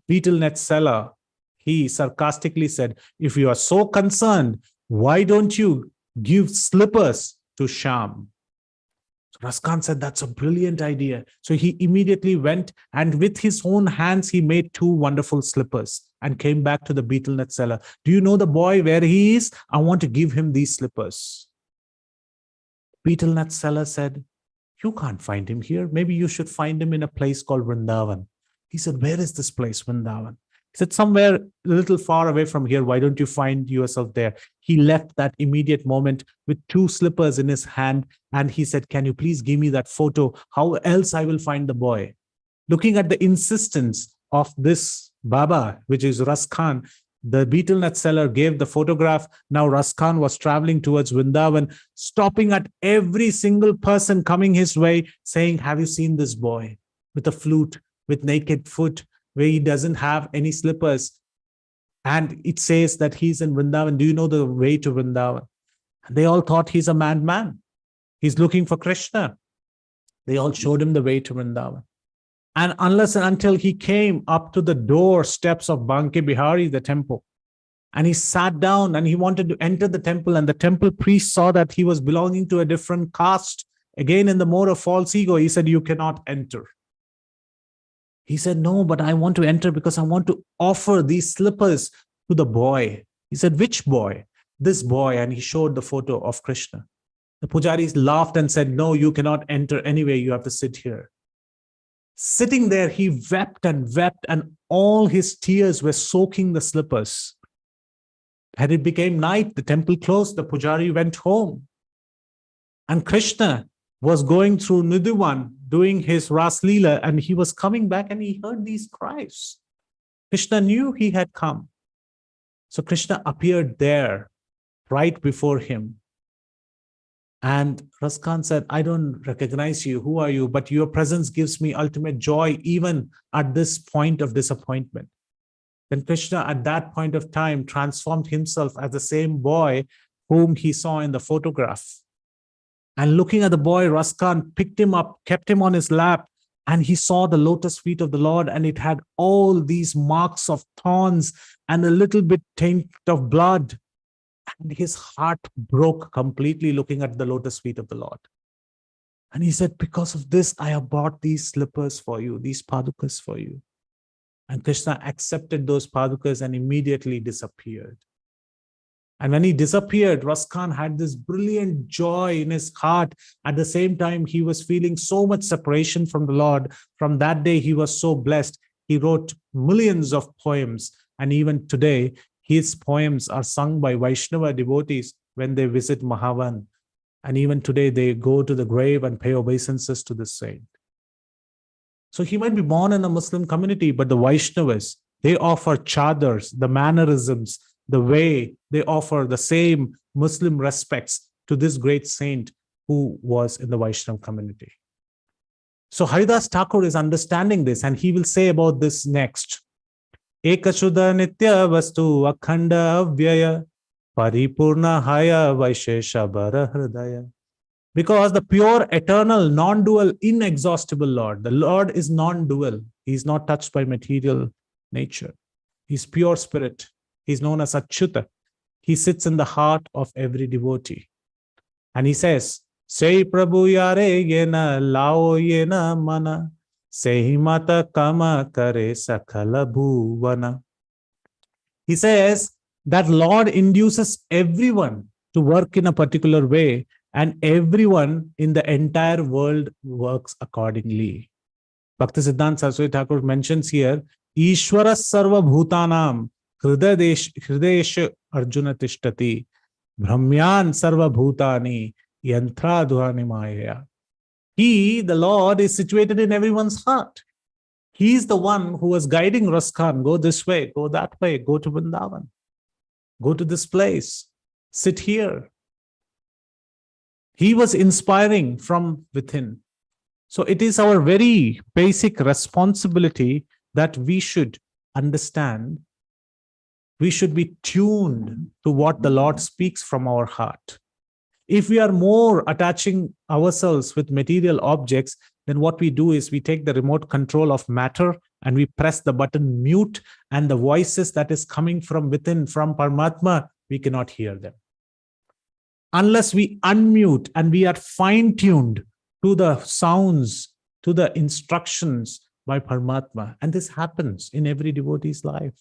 betel nut seller, he sarcastically said, if you are so concerned, why don't you give slippers to Shyam? So Ras Khan said, that's a brilliant idea. So he immediately went and with his own hands, he made 2 wonderful slippers and came back to the betel nut seller. Do you know the boy where he is? I want to give him these slippers. Betel nut seller said, you can't find him here. Maybe you should find him in a place called Vrindavan. He said, where is this place, Vrindavan? He said, somewhere a little far away from here. Why don't you find yourself there? He left that immediate moment with 2 slippers in his hand. And he said, can you please give me that photo? How else I will find the boy? Looking at the insistence of this Baba, which is Ras Khan, the betel nut seller gave the photograph. Now Ras Khan was traveling towards Vrindavan, stopping at every single person coming his way, saying, have you seen this boy with a flute, with naked foot, where he doesn't have any slippers? And it says that he's in Vrindavan. Do you know the way to Vrindavan? And they all thought he's a madman. He's looking for Krishna. They all showed him the way to Vrindavan. And unless and until he came up to the door steps of Banke Bihari, the temple, and he sat down and he wanted to enter the temple, and the temple priest saw that he was belonging to a different caste. Again, in the mode of false ego, he said, you cannot enter. He said, no, but I want to enter because I want to offer these slippers to the boy. He said, which boy? This boy. And he showed the photo of Krishna. The pujaris laughed and said, no, you cannot enter anyway. You have to sit here. Sitting there, he wept, and all his tears were soaking the slippers. Had it became night, the temple closed, the pujari went home. And Krishna was going through Nidhuvan, doing his Ras Leela, and he was coming back and he heard these cries. Krishna knew he had come. So Krishna appeared there right before him. And Ras Khan said, I don't recognize you. Who are you? But your presence gives me ultimate joy, even at this point of disappointment. Then Krishna, at that point of time, transformed himself as the same boy whom he saw in the photograph. And looking at the boy, Ras Khan picked him up, kept him on his lap, and he saw the lotus feet of the Lord, and it had all these marks of thorns and a little bit taint of blood. And his heart broke completely looking at the lotus feet of the Lord. And he said, because of this, I have bought these slippers for you, these padukas for you. And Krishna accepted those padukas and immediately disappeared. And when he disappeared, Raskan had this brilliant joy in his heart. At the same time, he was feeling so much separation from the Lord. From that day, he was so blessed. He wrote millions of poems. And even today, his poems are sung by Vaishnava devotees when they visit Mahavan. And even today, they go to the grave and pay obeisances to the saint. So he might be born in a Muslim community, but the Vaishnavas, they offer chadars, the mannerisms, the way they offer the same Muslim respects to this great saint who was in the Vaishnava community. So Haridas Thakur is understanding this, and he will say about this next. Ekashuddha nitya vastu akhanda avyaya paripurna haya vaishesha bara hridaya. Because the pure, eternal, non-dual, inexhaustible Lord, the Lord is non-dual. He is not touched by material nature. He's pure spirit. He's known as Achyuta. He sits in the heart of every devotee. And he says, Sei Prabhu yare yena lao yena mana, Sei mata kama kare sakala bhuvana. He says that Lord induces everyone to work in a particular way, and everyone in the entire world works accordingly. Bhaktisiddhanta Saraswati Thakur mentions here, Ishvara sarva bhutanam hridayesha arjuna tishtati brahmyan sarva bhutani yantra dhuhani maya. He, the Lord, is situated in everyone's heart. He is the one who was guiding Raskan, go this way, go that way, go to Vrindavan, go to this place, sit here. He was inspiring from within. So it is our very basic responsibility that we should understand. We should be tuned to what the Lord speaks from our heart. If we are more attaching ourselves with material objects, then what we do is we take the remote control of matter and we press the button mute, and the voices that is coming from within, from Paramatma, we cannot hear them. Unless we unmute and we are fine-tuned to the sounds, to the instructions by Paramatma. And this happens in every devotee's life.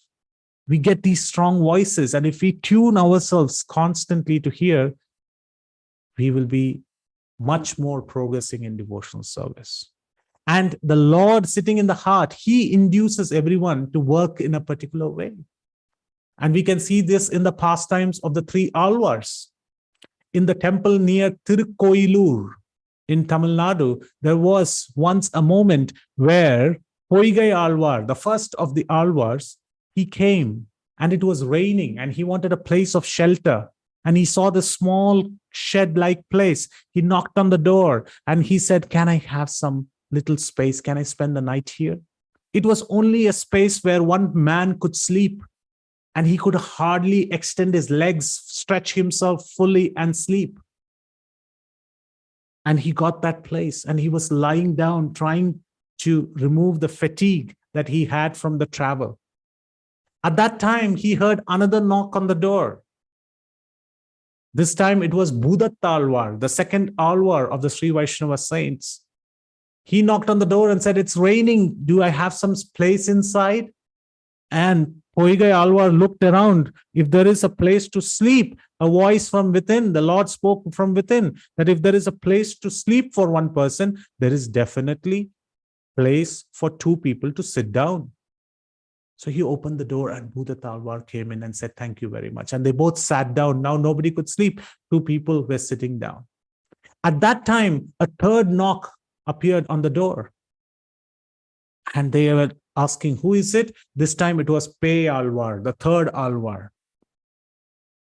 We get these strong voices, and if we tune ourselves constantly to hear, we will be much more progressing in devotional service. And the Lord sitting in the heart, He induces everyone to work in a particular way. And we can see this in the pastimes of the three Alvars. In the temple near Tirukkoilur in Tamil Nadu, there was once a moment where Poigai Alvar, the first of the Alvars, he came and it was raining and he wanted a place of shelter. And he saw this small shed-like place. He knocked on the door and he said, "Can I have some little space? Can I spend the night here?" It was only a space where one man could sleep, and he could hardly extend his legs, stretch himself fully and sleep. And he got that place and he was lying down trying to remove the fatigue that he had from the travel. At that time, he heard another knock on the door. This time it was Bhudatta Alvar, the second Alvar of the Sri Vaishnava saints. He knocked on the door and said, "It's raining. Do I have some place inside?" And Poigai Alvar looked around. If there is a place to sleep, a voice from within, the Lord spoke from within, that if there is a place to sleep for one person, there is definitely place for two people to sit down. So he opened the door and Bhudatta Alvar came in and said, "Thank you very much." And they both sat down. Now nobody could sleep. Two people were sitting down. At that time, a third knock appeared on the door. And they were asking, "Who is it?" This time it was Pei Alvar, the third Alvar.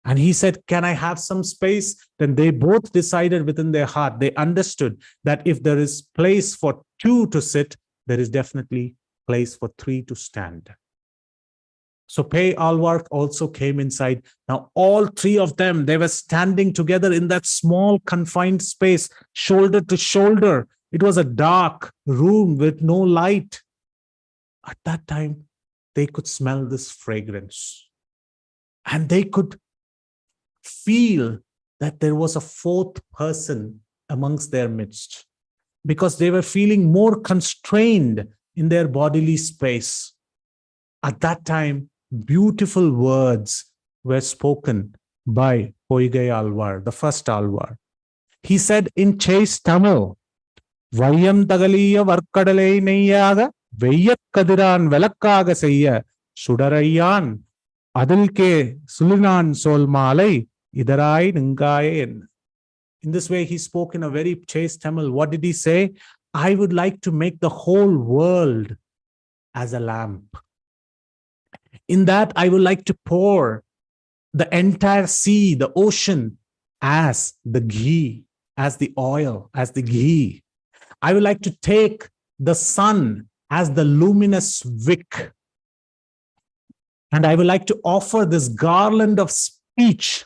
And he said, "Can I have some space?" Then they both decided within their heart, they understood that if there is place for two to sit, there is definitely place for three to stand. So Pei Alvar also came inside. Now all three of them, they were standing together in that small confined space, shoulder to shoulder. It was a dark room with no light. At that time, they could smell this fragrance. And they could feel that there was a fourth person amongst their midst, because they were feeling more constrained in their bodily space. At that time, beautiful words were spoken by Poigai Alvar, the first Alvar. He said in chaste Tamil, Vayam Tagaliya Varkadalai Neyyaga, Veyak Kadiran Velakaga Seyya, Sudarayan, Adilke Sulinan Sol Malai, Idarai Ningayen. In this way, he spoke in a very chaste Tamil. What did he say? I would like to make the whole world as a lamp. In that, I would like to pour the entire sea, the ocean, as the ghee, as the oil, as the ghee. I would like to take the sun as the luminous wick. And I would like to offer this garland of speech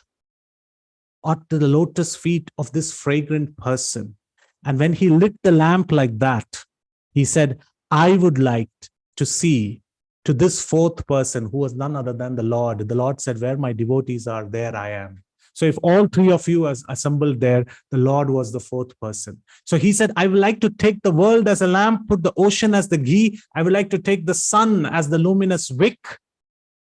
to the lotus feet of this fragrant person. And when he lit the lamp like that, he said, I would like to see to this fourth person who was none other than the Lord. The Lord said, where my devotees are, there I am. So if all three of you are assembled there, the Lord was the fourth person. So he said, I would like to take the world as a lamp, put the ocean as the ghee. I would like to take the sun as the luminous wick.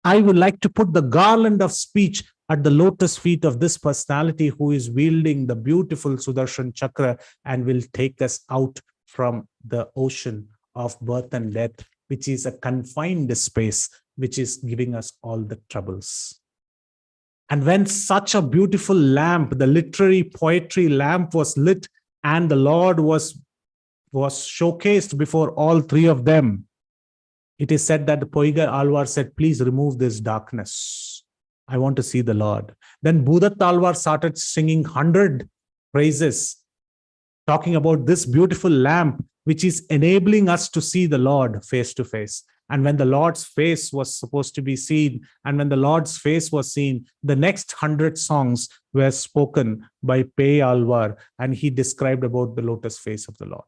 I would like to put the garland of speech at the lotus feet of this personality who is wielding the beautiful Sudarshan Chakra and will take us out from the ocean of birth and death, which is a confined space, which is giving us all the troubles. And when such a beautiful lamp, the literary poetry lamp was lit and the Lord was showcased before all three of them, it is said that the Poigai Alvar said, please remove this darkness. I want to see the Lord. Then Budat Alvar started singing 100 praises, talking about this beautiful lamp, which is enabling us to see the Lord face to face. And when the Lord's face was supposed to be seen, and when the Lord's face was seen, the next 100 songs were spoken by Pei Alvar, and he described about the lotus face of the Lord.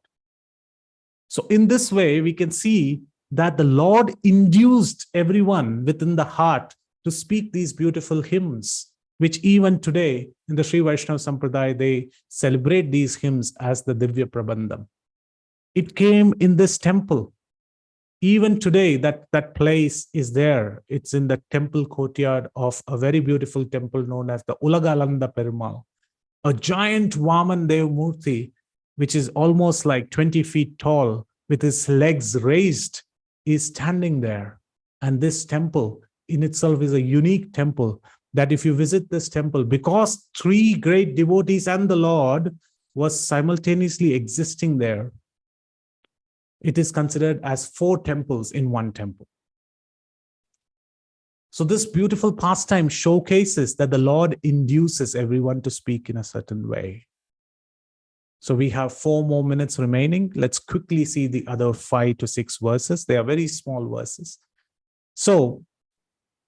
So in this way, we can see that the Lord induced everyone within the heart to speak these beautiful hymns, which even today in the Sri Vaishnava Sampradaya, they celebrate these hymns as the Divya Prabandham. It came in this temple. Even today, that place is there. It's in the temple courtyard of a very beautiful temple known as the Ulagalanda Perumal, a giant Vaman Dev Murti, which is almost like 20 feet tall, with his legs raised, is standing there. And this temple in itself is a unique temple that if you visit this temple, because three great devotees and the Lord was simultaneously existing there, it is considered as 4 temples in one temple. So this beautiful pastime showcases that the Lord induces everyone to speak in a certain way. So we have 4 more minutes remaining. Let's quickly see the other 5 to 6 verses. They are very small verses. So,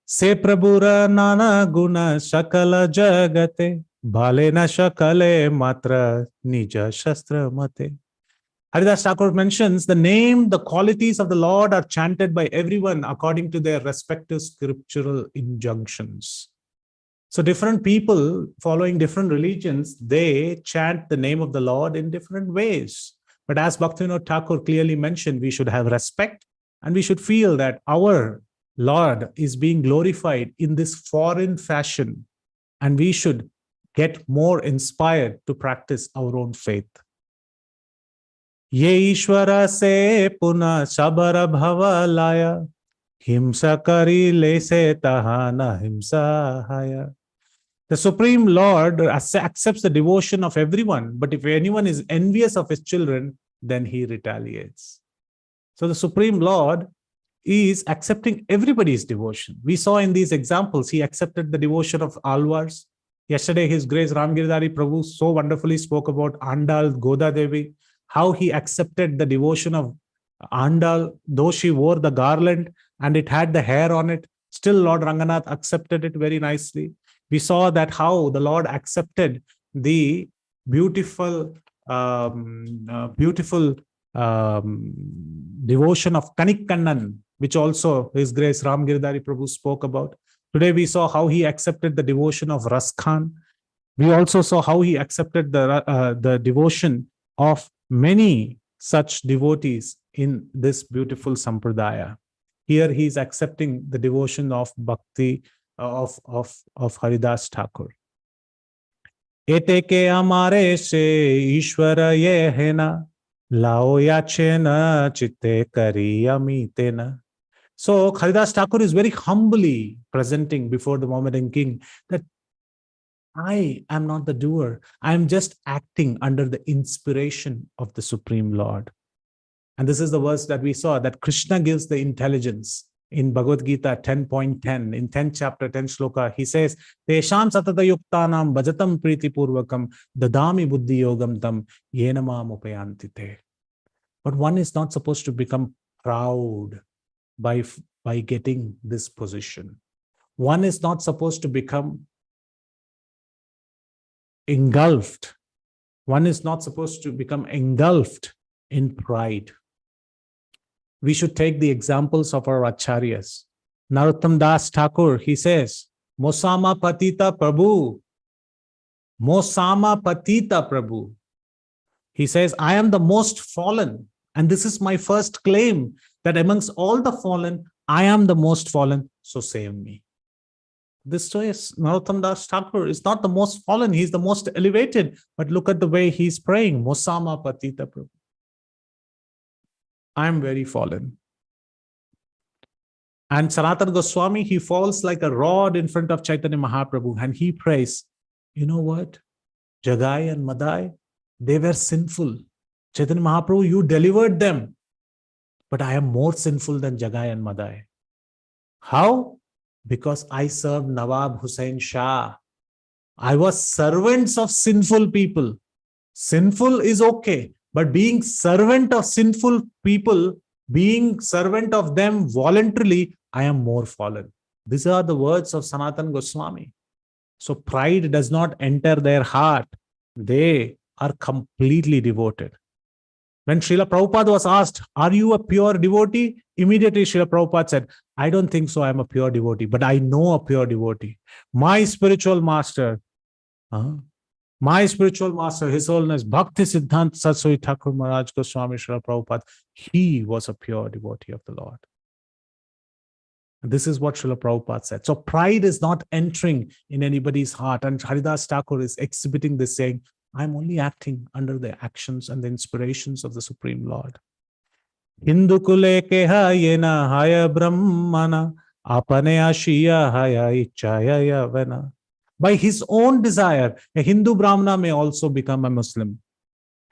Se Prabhura Nana Guna Shakala Jagate Bhalena Shakale Matra Nija Shastra Mate. Haridas Thakur mentions the name, the qualities of the Lord are chanted by everyone according to their respective scriptural injunctions. So different people following different religions, they chant the name of the Lord in different ways. But as Bhaktivinoda Thakur clearly mentioned, we should have respect and we should feel that our Lord is being glorified in this foreign fashion, and we should get more inspired to practice our own faith. Ye Ishwara se puna sabara bhava laya, himsa kari lese tahana himsa haya. The Supreme Lord accepts the devotion of everyone, but if anyone is envious of his children, then he retaliates. So the Supreme Lord is accepting everybody's devotion. We saw in these examples, he accepted the devotion of Alvars. Yesterday, His Grace Ramgiridhari Prabhu so wonderfully spoke about Andal Goda Devi, how he accepted the devotion of Andal, though she wore the garland and it had the hair on it, still Lord Ranganath accepted it very nicely. We saw that how the Lord accepted the beautiful devotion of Kanikkannan, which also His Grace Ramgiridhari Prabhu spoke about. Today we saw how he accepted the devotion of Ras Khan. We also saw how he accepted the devotion of many such devotees in this beautiful sampradaya. Here he is accepting the devotion of Bhakti Haridas Thakur. Ete ke amare se Ishwara ye hena lao yachena chitte kari amitena. So Haridas Thakur is very humbly presenting before the Mohammedan king that I am not the doer. I am just acting under the inspiration of the Supreme Lord. And this is the verse that we saw, that Krishna gives the intelligence in Bhagavad Gita 10.10, in 10th chapter, 10th shloka. He says, Tesham satata yuktanam bhajatam priti purvakam dadami buddhi yogam tam yenamam upayantite. But one is not supposed to become proud by getting this position. One is not supposed to become engulfed. One is not supposed to become engulfed in pride. We should take the examples of our acharyas. Narottam Das Thakur, he says, Mosama Patita Prabhu. Mosama Patita Prabhu. He says, I am the most fallen. And this is my first claim, that amongst all the fallen, I am the most fallen, so save me. This is Narottam Das Thakur is not the most fallen, he's the most elevated. But look at the way he's praying, Mosama Patita Prabhu. I am very fallen. And Sanatana Goswami, he falls like a rod in front of Chaitanya Mahaprabhu and he prays, you know what? Jagai and Madai, they were sinful. Chaitanya Mahaprabhu, you delivered them. But I am more sinful than Jagai and Madai. How? Because I served Nawab Hussain Shah. I was servants of sinful people. Sinful is okay. But being servant of sinful people, being servant of them voluntarily, I am more fallen. These are the words of Sanatana Goswami. So pride does not enter their heart. They are completely devoted. When Srila Prabhupada was asked, are you a pure devotee? Immediately Srila Prabhupada said, I don't think so, I am a pure devotee, but I know a pure devotee. My spiritual master, His Holiness Bhakti Siddhanta Saraswati Thakur Maharaj Goswami Srila Prabhupada, he was a pure devotee of the Lord. And this is what Srila Prabhupada said. So pride is not entering in anybody's heart. And Haridas Thakur is exhibiting this, saying, I'm only acting under the actions and the inspirations of the Supreme Lord. Hindu kule keha yena haya brahmana apane ashiya haya ichaya yavana. By his own desire, a Hindu Brahmana may also become a Muslim,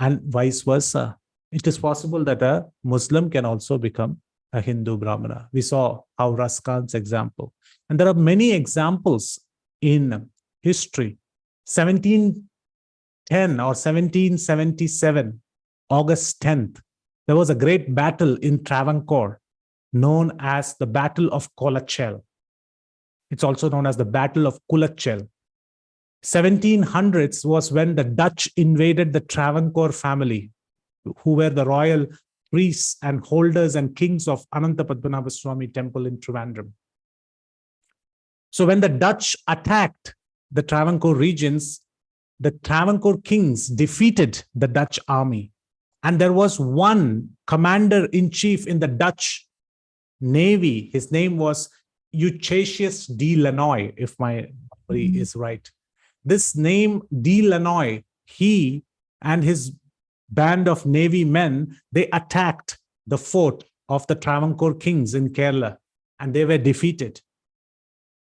and vice versa. It is possible that a Muslim can also become a Hindu Brahmana. We saw how Raskan's example. And there are many examples in history. 1710 or 1777, August 10th, there was a great battle in Travancore known as the Battle of Colachel. It's also known as the Battle of Kulachel. 1700s was when the Dutch invaded the Travancore family, who were the royal priests and holders and kings of Ananta Padmanabha Swami temple in Trivandrum. So when the Dutch attacked the Travancore regions, the Travancore kings defeated the Dutch army. And there was one commander-in-chief in the Dutch Navy. His name was Eustachius de Lannoy, if my memory is right. This name, de Lannoy, he and his band of Navy men, they attacked the fort of the Travancore kings in Kerala, and they were defeated.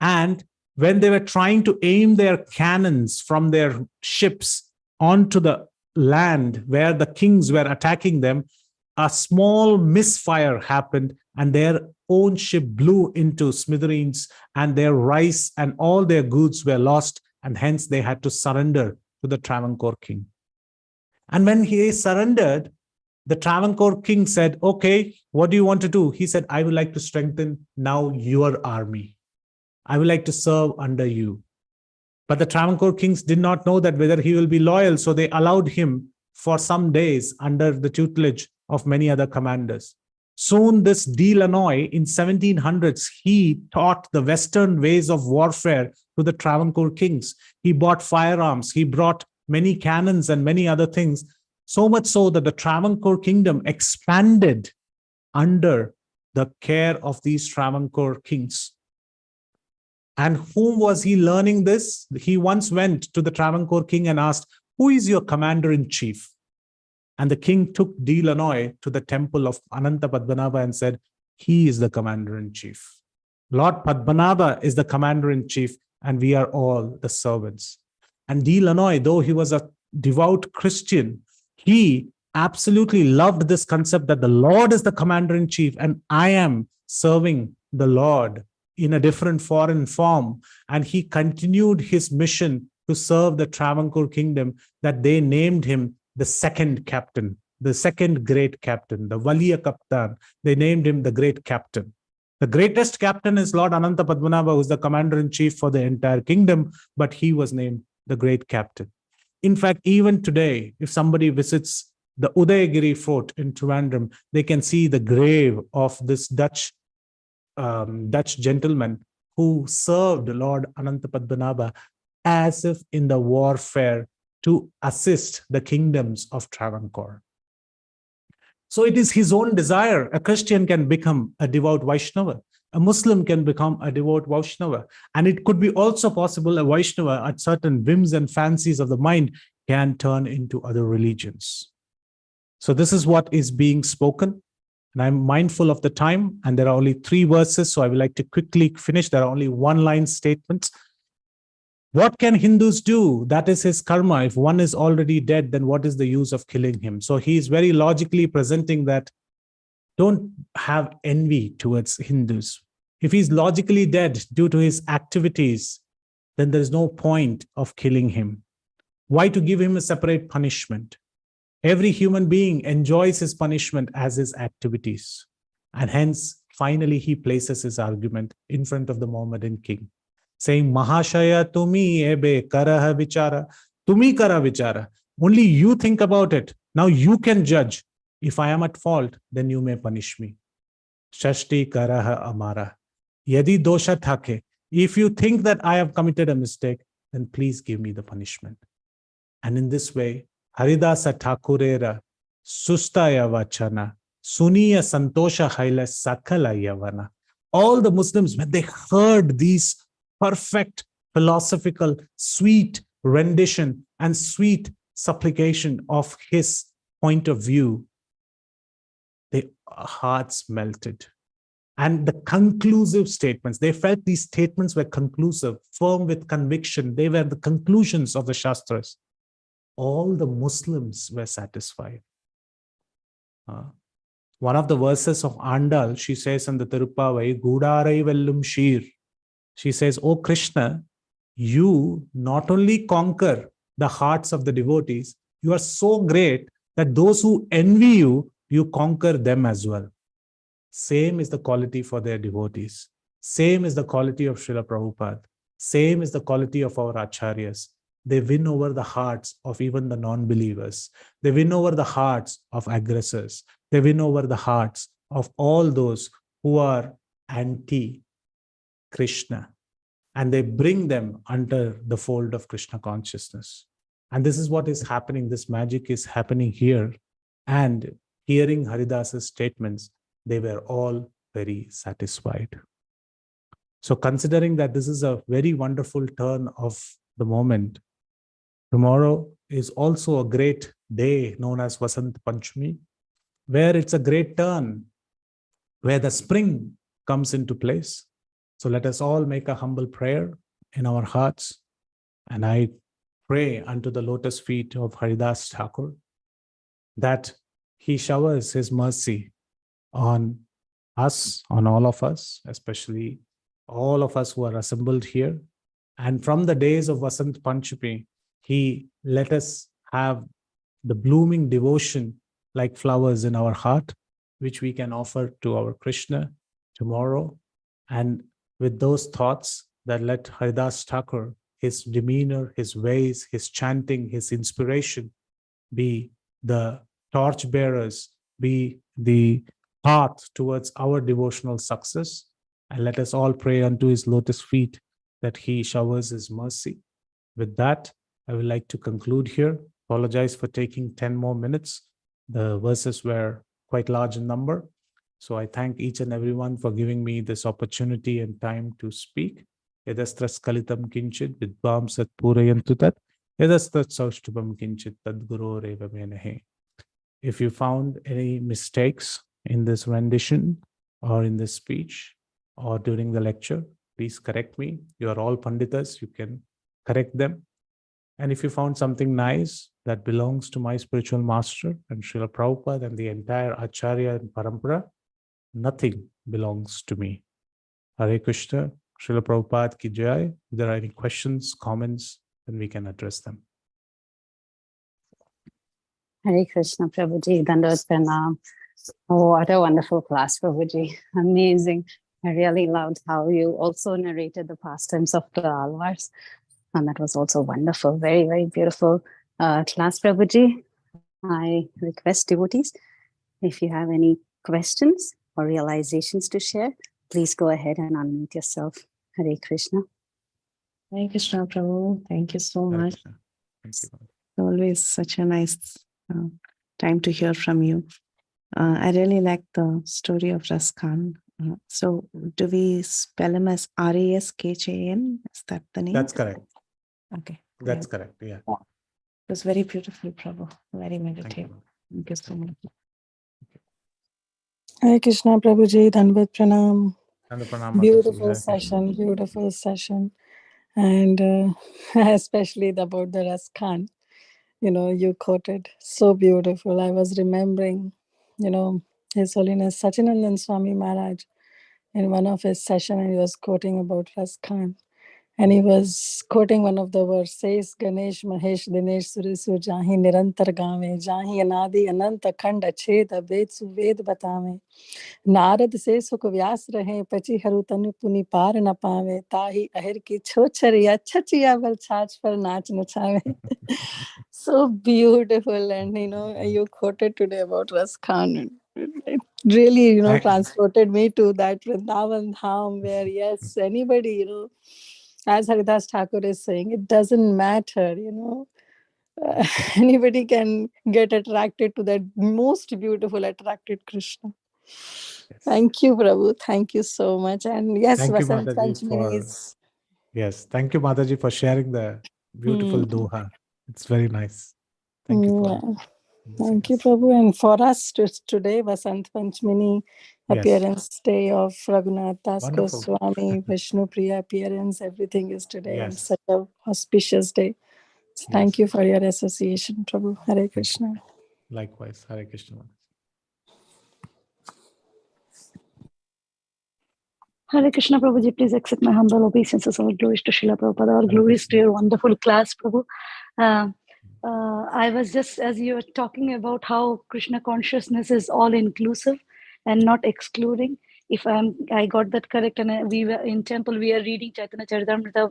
And when they were trying to aim their cannons from their ships onto the land where the kings were attacking them, a small misfire happened and their own ship blew into smithereens and their rice and all their goods were lost, and hence they had to surrender to the Travancore king. And when he surrendered, the Travancore king said, okay, what do you want to do? He said, I would like to strengthen now your army. I would like to serve under you. But the Travancore kings did not know that whether he will be loyal, so they allowed him for some days under the tutelage of many other commanders. Soon this de Lannoy in 1700s, he taught the Western ways of warfare to the Travancore kings. He bought firearms, he brought many cannons and many other things, so much so that the Travancore kingdom expanded under the care of these Travancore kings. And whom was he learning this? He once went to the Travancore king and asked, "Who is your commander-in-chief?" And the king took D. Lanoy to the temple of Ananta Padmanabha and said, "He is the commander-in-chief. Lord Padmanabha is the commander-in-chief, and we are all the servants." And D. Lanoy, though he was a devout Christian, he absolutely loved this concept that the Lord is the commander-in-chief, and I am serving the Lord in a different foreign form. And he continued his mission to serve the Travancore kingdom, that they named him the second captain, the second great captain, the Varya Kaptan. They named him the great captain. The greatest captain is Lord Ananta Padmanabha, who is the commander-in-chief for the entire kingdom, but he was named the great captain. In fact, even today, if somebody visits the Udayagiri fort in Trivandrum, they can see the grave of this Dutch gentleman who served Lord Ananta Padmanabha as if in the warfare to assist the kingdoms of Travancore. So it is his own desire. A Christian can become a devout Vaishnava. A Muslim can become a devout Vaishnava. And it could be also possible a Vaishnava at certain whims and fancies of the mind can turn into other religions. So this is what is being spoken. And I'm mindful of the time, and there are only 3 verses, so I would like to quickly finish. There are only one-line statements. What can Hindus do? That is his karma. If one is already dead, then what is the use of killing him? So he is very logically presenting that don't have envy towards Hindus. If he's logically dead due to his activities, then there is no point of killing him. Why to give him a separate punishment? Every human being enjoys his punishment as his activities. And hence, finally, he places his argument in front of the Mohammedan king, saying, Mahashaya tumi ebe karaha vichara, tumi kara vichara. Only you think about it. Now you can judge. If I am at fault, then you may punish me. Shashti karaha amara. Yadi dosha thake. If you think that I have committed a mistake, then please give me the punishment. And in this way, Haridasa Thakurera Sustaya Vachana Suniya Santosha Haila Sakala Yavana. All the Muslims, when they heard these perfect, philosophical, sweet rendition and sweet supplication of his point of view, their hearts melted. And the conclusive statements, they felt these statements were conclusive, firm with conviction. They were the conclusions of the Shastras. All the Muslims were satisfied. One of the verses of Andal, she says in the Tirupavai, Gudarai Vellum Shir. She says, "O Krishna, you not only conquer the hearts of the devotees, you are so great that those who envy you, you conquer them as well." Same is the quality for their devotees. Same is the quality of Srila Prabhupada. Same is the quality of our Acharyas. They win over the hearts of even the non-believers. They win over the hearts of aggressors. They win over the hearts of all those who are anti-Krishna. And they bring them under the fold of Krishna consciousness. And this is what is happening. This magic is happening here. And hearing Haridas's statements, they were all very satisfied. So considering that this is a very wonderful turn of the moment, tomorrow is also a great day known as Vasant Panchami, where it's a great turn, where the spring comes into place. So let us all make a humble prayer in our hearts. And I pray unto the lotus feet of Haridas Thakur that he showers his mercy on us, on all of us, especially all of us who are assembled here. And from the days of Vasant Panchami, he let us have the blooming devotion like flowers in our heart, which we can offer to our Krishna tomorrow. And with those thoughts, that let Haridas Thakur, his demeanor, his ways, his chanting, his inspiration, be the torch bearers, be the path towards our devotional success. And let us all pray unto his lotus feet that he showers his mercy. With that, I would like to conclude here. Apologize for taking 10 more minutes. The verses were quite large in number. So I thank each and everyone for giving me this opportunity and time to speak. Yadastraskalitam kinchit vidvam sat purayantu tat. Yadastrat saushtubam kinchit tad guru reva menahe. If you found any mistakes in this rendition or in this speech or during the lecture, please correct me. You are all Panditas, you can correct them. And if you found something nice that belongs to my spiritual master and Srila Prabhupada and the entire Acharya and Parampara, nothing belongs to me. Hare Krishna, Srila Prabhupada ki jai. If there are any questions, comments, then we can address them. Hare Krishna, Prabhuji, Dandavat Pranam. Oh, what a wonderful class, Prabhuji. Amazing. I really loved how you also narrated the pastimes of the Alvars. And that was also wonderful. Very, very beautiful class, Prabhuji. I request devotees, if you have any questions or realizations to share, please go ahead and unmute yourself. Hare Krishna. Hare Krishna, Prabhu. Thank you so Hare much. Krishna. Thank you. Always such a nice time to hear from you. I really like the story of Raskan. So do we spell him as Raskan? Is that the name? That's correct. Okay. That's correct. Yeah. It was very beautiful, Prabhu. Very meditative. you. Thank you so much. Hare Krishna, Prabhuji, Dandavat Pranam. And the Pranam Mataji. Beautiful Hare Krishna. session, beautiful session. And especially about the Raskan, you quoted so beautiful. I was remembering, His Holiness Sachinandan Swami Maharaj in one of his session, and he was quoting about Raskan. And he was quoting one of the verses, Ganesh, Mahesh, Dinesh, Surisu, Jahi Nirantar Game, Jahi Anadi, Ananta Khanda, Cheda, Ved Suved Batame. Narad से सुख व्यास रहे पची हरु तनु पुनि पार न पावे ताही अहिर की छोछरिया छचिया बल छाछ पर नाच नचावे. So beautiful. And you quoted today about Raskan. It really transported me to that Vrindavan Dham, where yes, anybody, as Haridas Thakur is saying, it doesn't matter, anybody can get attracted to that most beautiful attracted Krishna. Yes. Thank you, Prabhu. Thank you so much. And yes, Thank you, Vasant Mataji, Panchami is... Yes, thank you, Mataji, for sharing the beautiful doha. It's very nice. Thank you for... Thank you, Prabhu. And for us today, Vasant Panchami appearance day of Raghunath Das Goswami, Vishnu Priya appearance, everything is today. And such a auspicious day. So thank you for your association, Prabhu. Hare Krishna. Likewise, Hare Krishna. Hare Krishna, Prabhuji, please accept my humble obeisances. All glories to Srila Prabhupada. All glories to your wonderful class, Prabhu. I was just, as you were talking about how Krishna consciousness is all inclusive and not excluding. If I got that correct, and we were in temple, we are reading Chaitanya Charitamrita,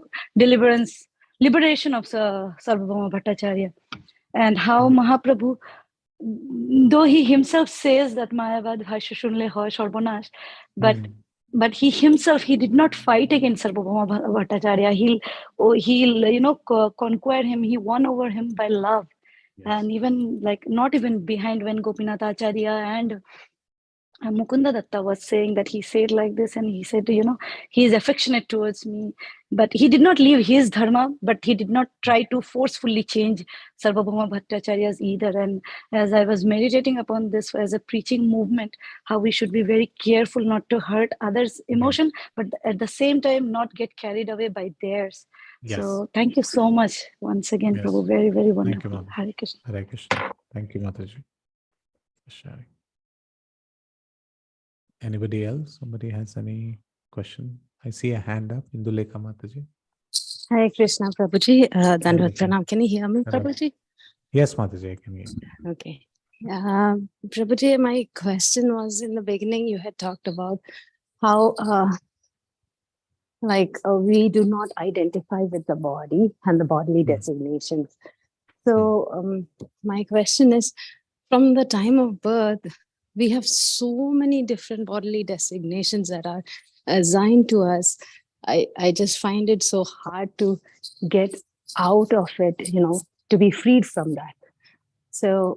liberation of Sarvabhauma Bhattacharya, and how Mahaprabhu, though he himself says that Mayavad Bhashya Shunle Hoy Sarvanash, but he himself, he did not fight against Sarvabhauma Bhattacharya. He'll conquer him. He won over him by love. And even not even behind when Gopinath Acharya and Mukunda Datta was saying that, he said like this, and he said, he is affectionate towards me, but he did not leave his dharma, but he did not try to forcefully change Sarvabhauma Bhattacharya's either. And as I was meditating upon this as a preaching movement, how we should be very careful not to hurt others' emotion, but at the same time not get carried away by theirs. So thank you so much once again, Prabhu. Very, very wonderful. Thank you, Hare Krishna. Hare Krishna. Thank you, Mataji, for sharing. Anybody else? Somebody has any question? I see a hand up. Indulekha Mataji. Hare Krishna, Prabhuji. Dandavat Pranam. Can you hear me, Prabhuji? Yes, Mataji, I can hear you. Okay. Prabhuji, my question was, in the beginning, you had talked about how we do not identify with the body and the bodily designations. So my question is, from the time of birth, we have so many different bodily designations that are assigned to us. I just find it so hard to get out of it, to be freed from that. So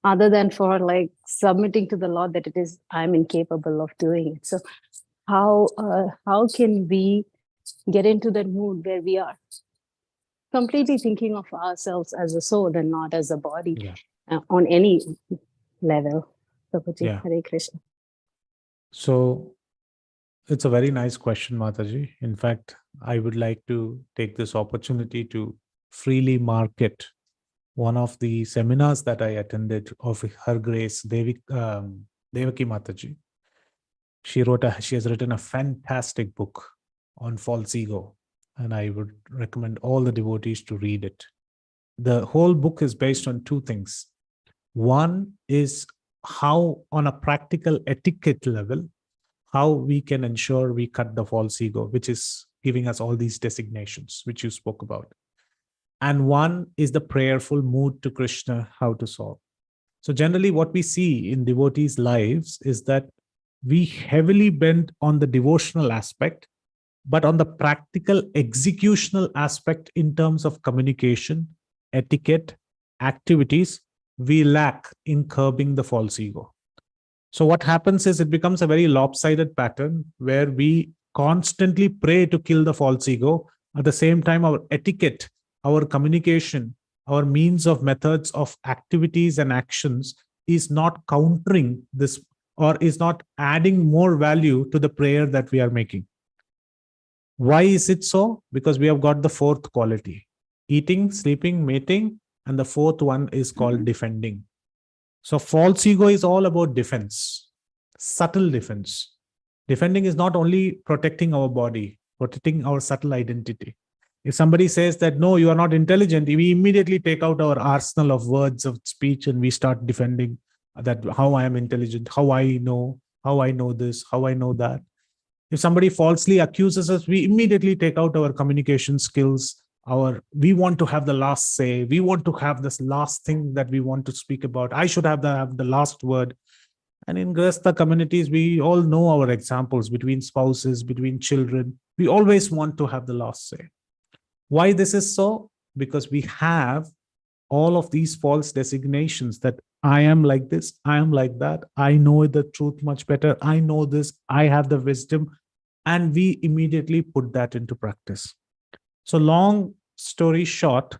other than for submitting to the Lord that I'm incapable of doing it. So how can we get into that mood where we are completely thinking of ourselves as a soul and not as a body on any level? Prabhuji, Yeah. Hare Krishna. So it's a very nice question, Mataji. In fact, I would like to take this opportunity to freely market one of the seminars that I attended of Her Grace Devaki Mataji. She has written a fantastic book on false ego, and I would recommend all the devotees to read it. The whole book is based on two things. One is how, on a practical etiquette level, how we can ensure we cut the false ego, which is giving us all these designations, which you spoke about. And one is the prayerful mood to Krishna, how to solve. So generally what we see in devotees' lives is that we heavily bend on the devotional aspect, but on the practical executional aspect in terms of communication, etiquette, activities, we lack in curbing the false ego. So what happens is it becomes a very lopsided pattern where we constantly pray to kill the false ego. At the same time, our etiquette, our communication, our means of methods of activities and actions is not countering this or is not adding more value to the prayer that we are making. Why is it so? Because we have got the fourth quality: eating, sleeping, mating, and the fourth one is called defending. So false ego is all about defense, subtle defense. Defending is not only protecting our body, protecting our subtle identity. If somebody says that, no, you are not intelligent, we immediately take out our arsenal of words of speech and we start defending that how I am intelligent, how I know this, how I know that. If somebody falsely accuses us, we immediately take out our communication skills. We want to have the last say. We want to have this last thing that we want to speak about. I should have the last word. And in Grahastha communities, we all know our examples between spouses, between children. We always want to have the last say. Why this is so? Because we have all of these false designations that I am like this, I am like that, I know the truth much better, I know this, I have the wisdom, and we immediately put that into practice. So long story short,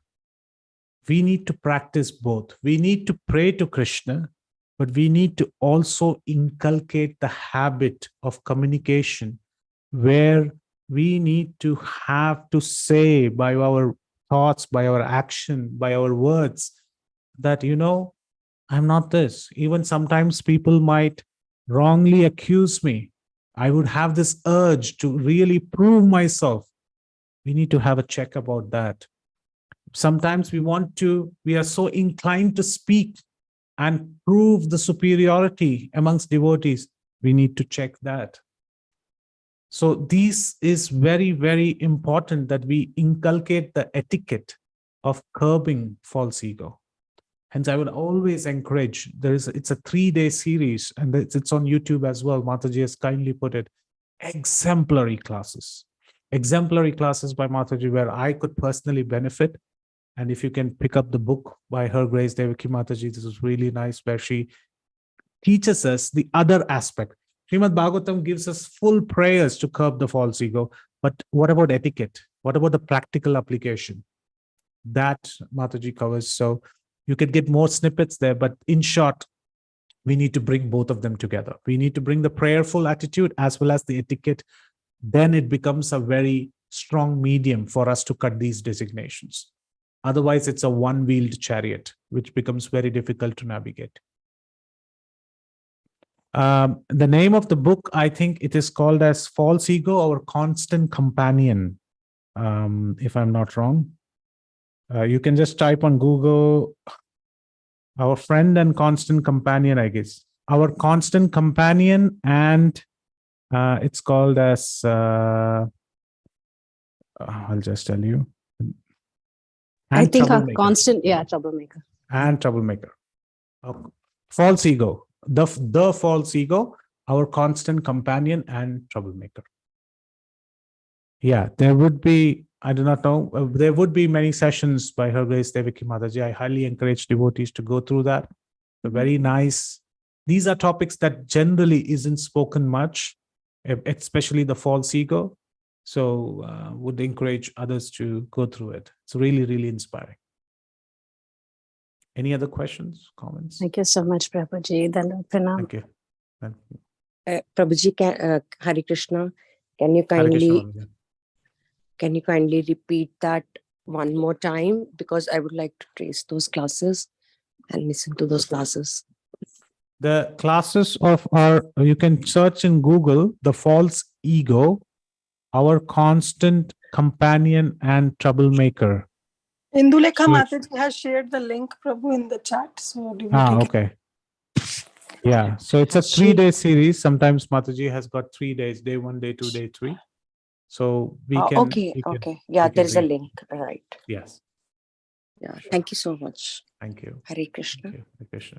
we need to practice both. We need to pray to Krishna, but we need to also inculcate the habit of communication where we need to have to say by our thoughts, by our action, by our words that, I'm not this. Even sometimes people might wrongly accuse me. I would have this urge to really prove myself. We need to have a check about that. Sometimes we are so inclined to speak and prove the superiority amongst devotees. We need to check that. So this is very, very important that we inculcate the etiquette of curbing false ego. Hence, I would always encourage, it's a 3-day series and it's on YouTube as well. Mataji has kindly put it, exemplary classes by Mataji where I could personally benefit. And if you can pick up the book by Her Grace Devaki Mataji, this is really nice where she teaches us the other aspect. Srimad Bhagavatam gives us full prayers to curb the false ego. But what about etiquette? What about the practical application? That Mataji covers. So you can get more snippets there. But in short, we need to bring both of them together. We need to bring the prayerful attitude as well as the etiquette. Then it becomes a very strong medium for us to cut these designations. Otherwise, it's a one-wheeled chariot, which becomes very difficult to navigate. The name of the book, I think it is called as False Ego, Our Constant Companion, if I'm not wrong. You can just type on Google, Our Friend and Constant Companion, I guess. Our Constant Companion, and it's called as, I'll just tell you. I think our constant, troublemaker. And troublemaker. Okay. False ego, the false ego, our constant companion and troublemaker. Yeah, there would be, I do not know, there would be many sessions by Her Grace Devaki Mataji. I highly encourage devotees to go through that. They're very nice. These are topics that generally isn't spoken much. especially the false ego. So would encourage others to go through it. It's really, really inspiring. Any other questions, comments? Thank you so much, Prabhuji. Dandavad Pranam. Thank you. Prabhuji, Hare Krishna, can you Hare Krishna, kindly Mamaji. repeat that one more time? Because I would like to trace those classes and listen to those classes. The classes of you can search in Google, the false ego, our constant companion and troublemaker. Indulekha Mataji has shared the link, Prabhu, in the chat. So do we take it? Okay. Yeah. So it's a 3-day series. Sometimes Mataji has got 3 days, day 1, day 2, day 3. So we can. Okay. Yeah, there is a read. link. Right. Yes. Yeah. Sure. Thank you so much. Thank you. Hare Krishna. Thank you. Hare Krishna.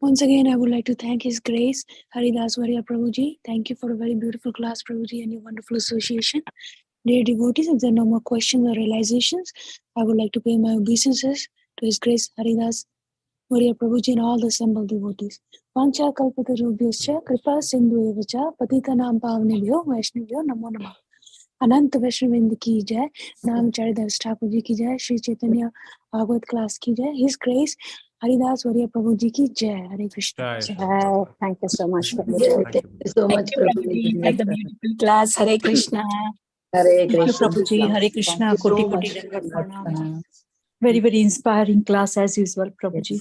Once again, I would like to thank His Grace, Haridas Varya Prabhuji. Thank you for a very beautiful class, Prabhuji, and your wonderful association. Dear devotees, if there are no more questions or realizations, I would like to pay my obeisances to His Grace, Haridas Varya Prabhuji, and all the assembled devotees. Vancha kalpatarubhyascha kripa sindhu evacha patitanam pavnebhyo vaishnavyo namo namah. अनंत वैष्णविंद की जय, नामचार्य दास ठाकुर जी की जय, Shri Chaitanya Bhagavat class की जय, his grace Haridas वर्य प्रभु जी की जय. हरे Krishna. Thank you so much, Thank Prabhuji. Thank you so much, you for the beautiful class. Hare Krishna. Hare Thank you, Krishna. Prabhuji. Hare Thank Krishna. you Koti so koti much. dandavat pranam. Very, very inspiring class as usual, Prabhuji.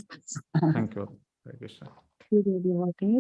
Thank you. Hare Krishna. Dear devotees,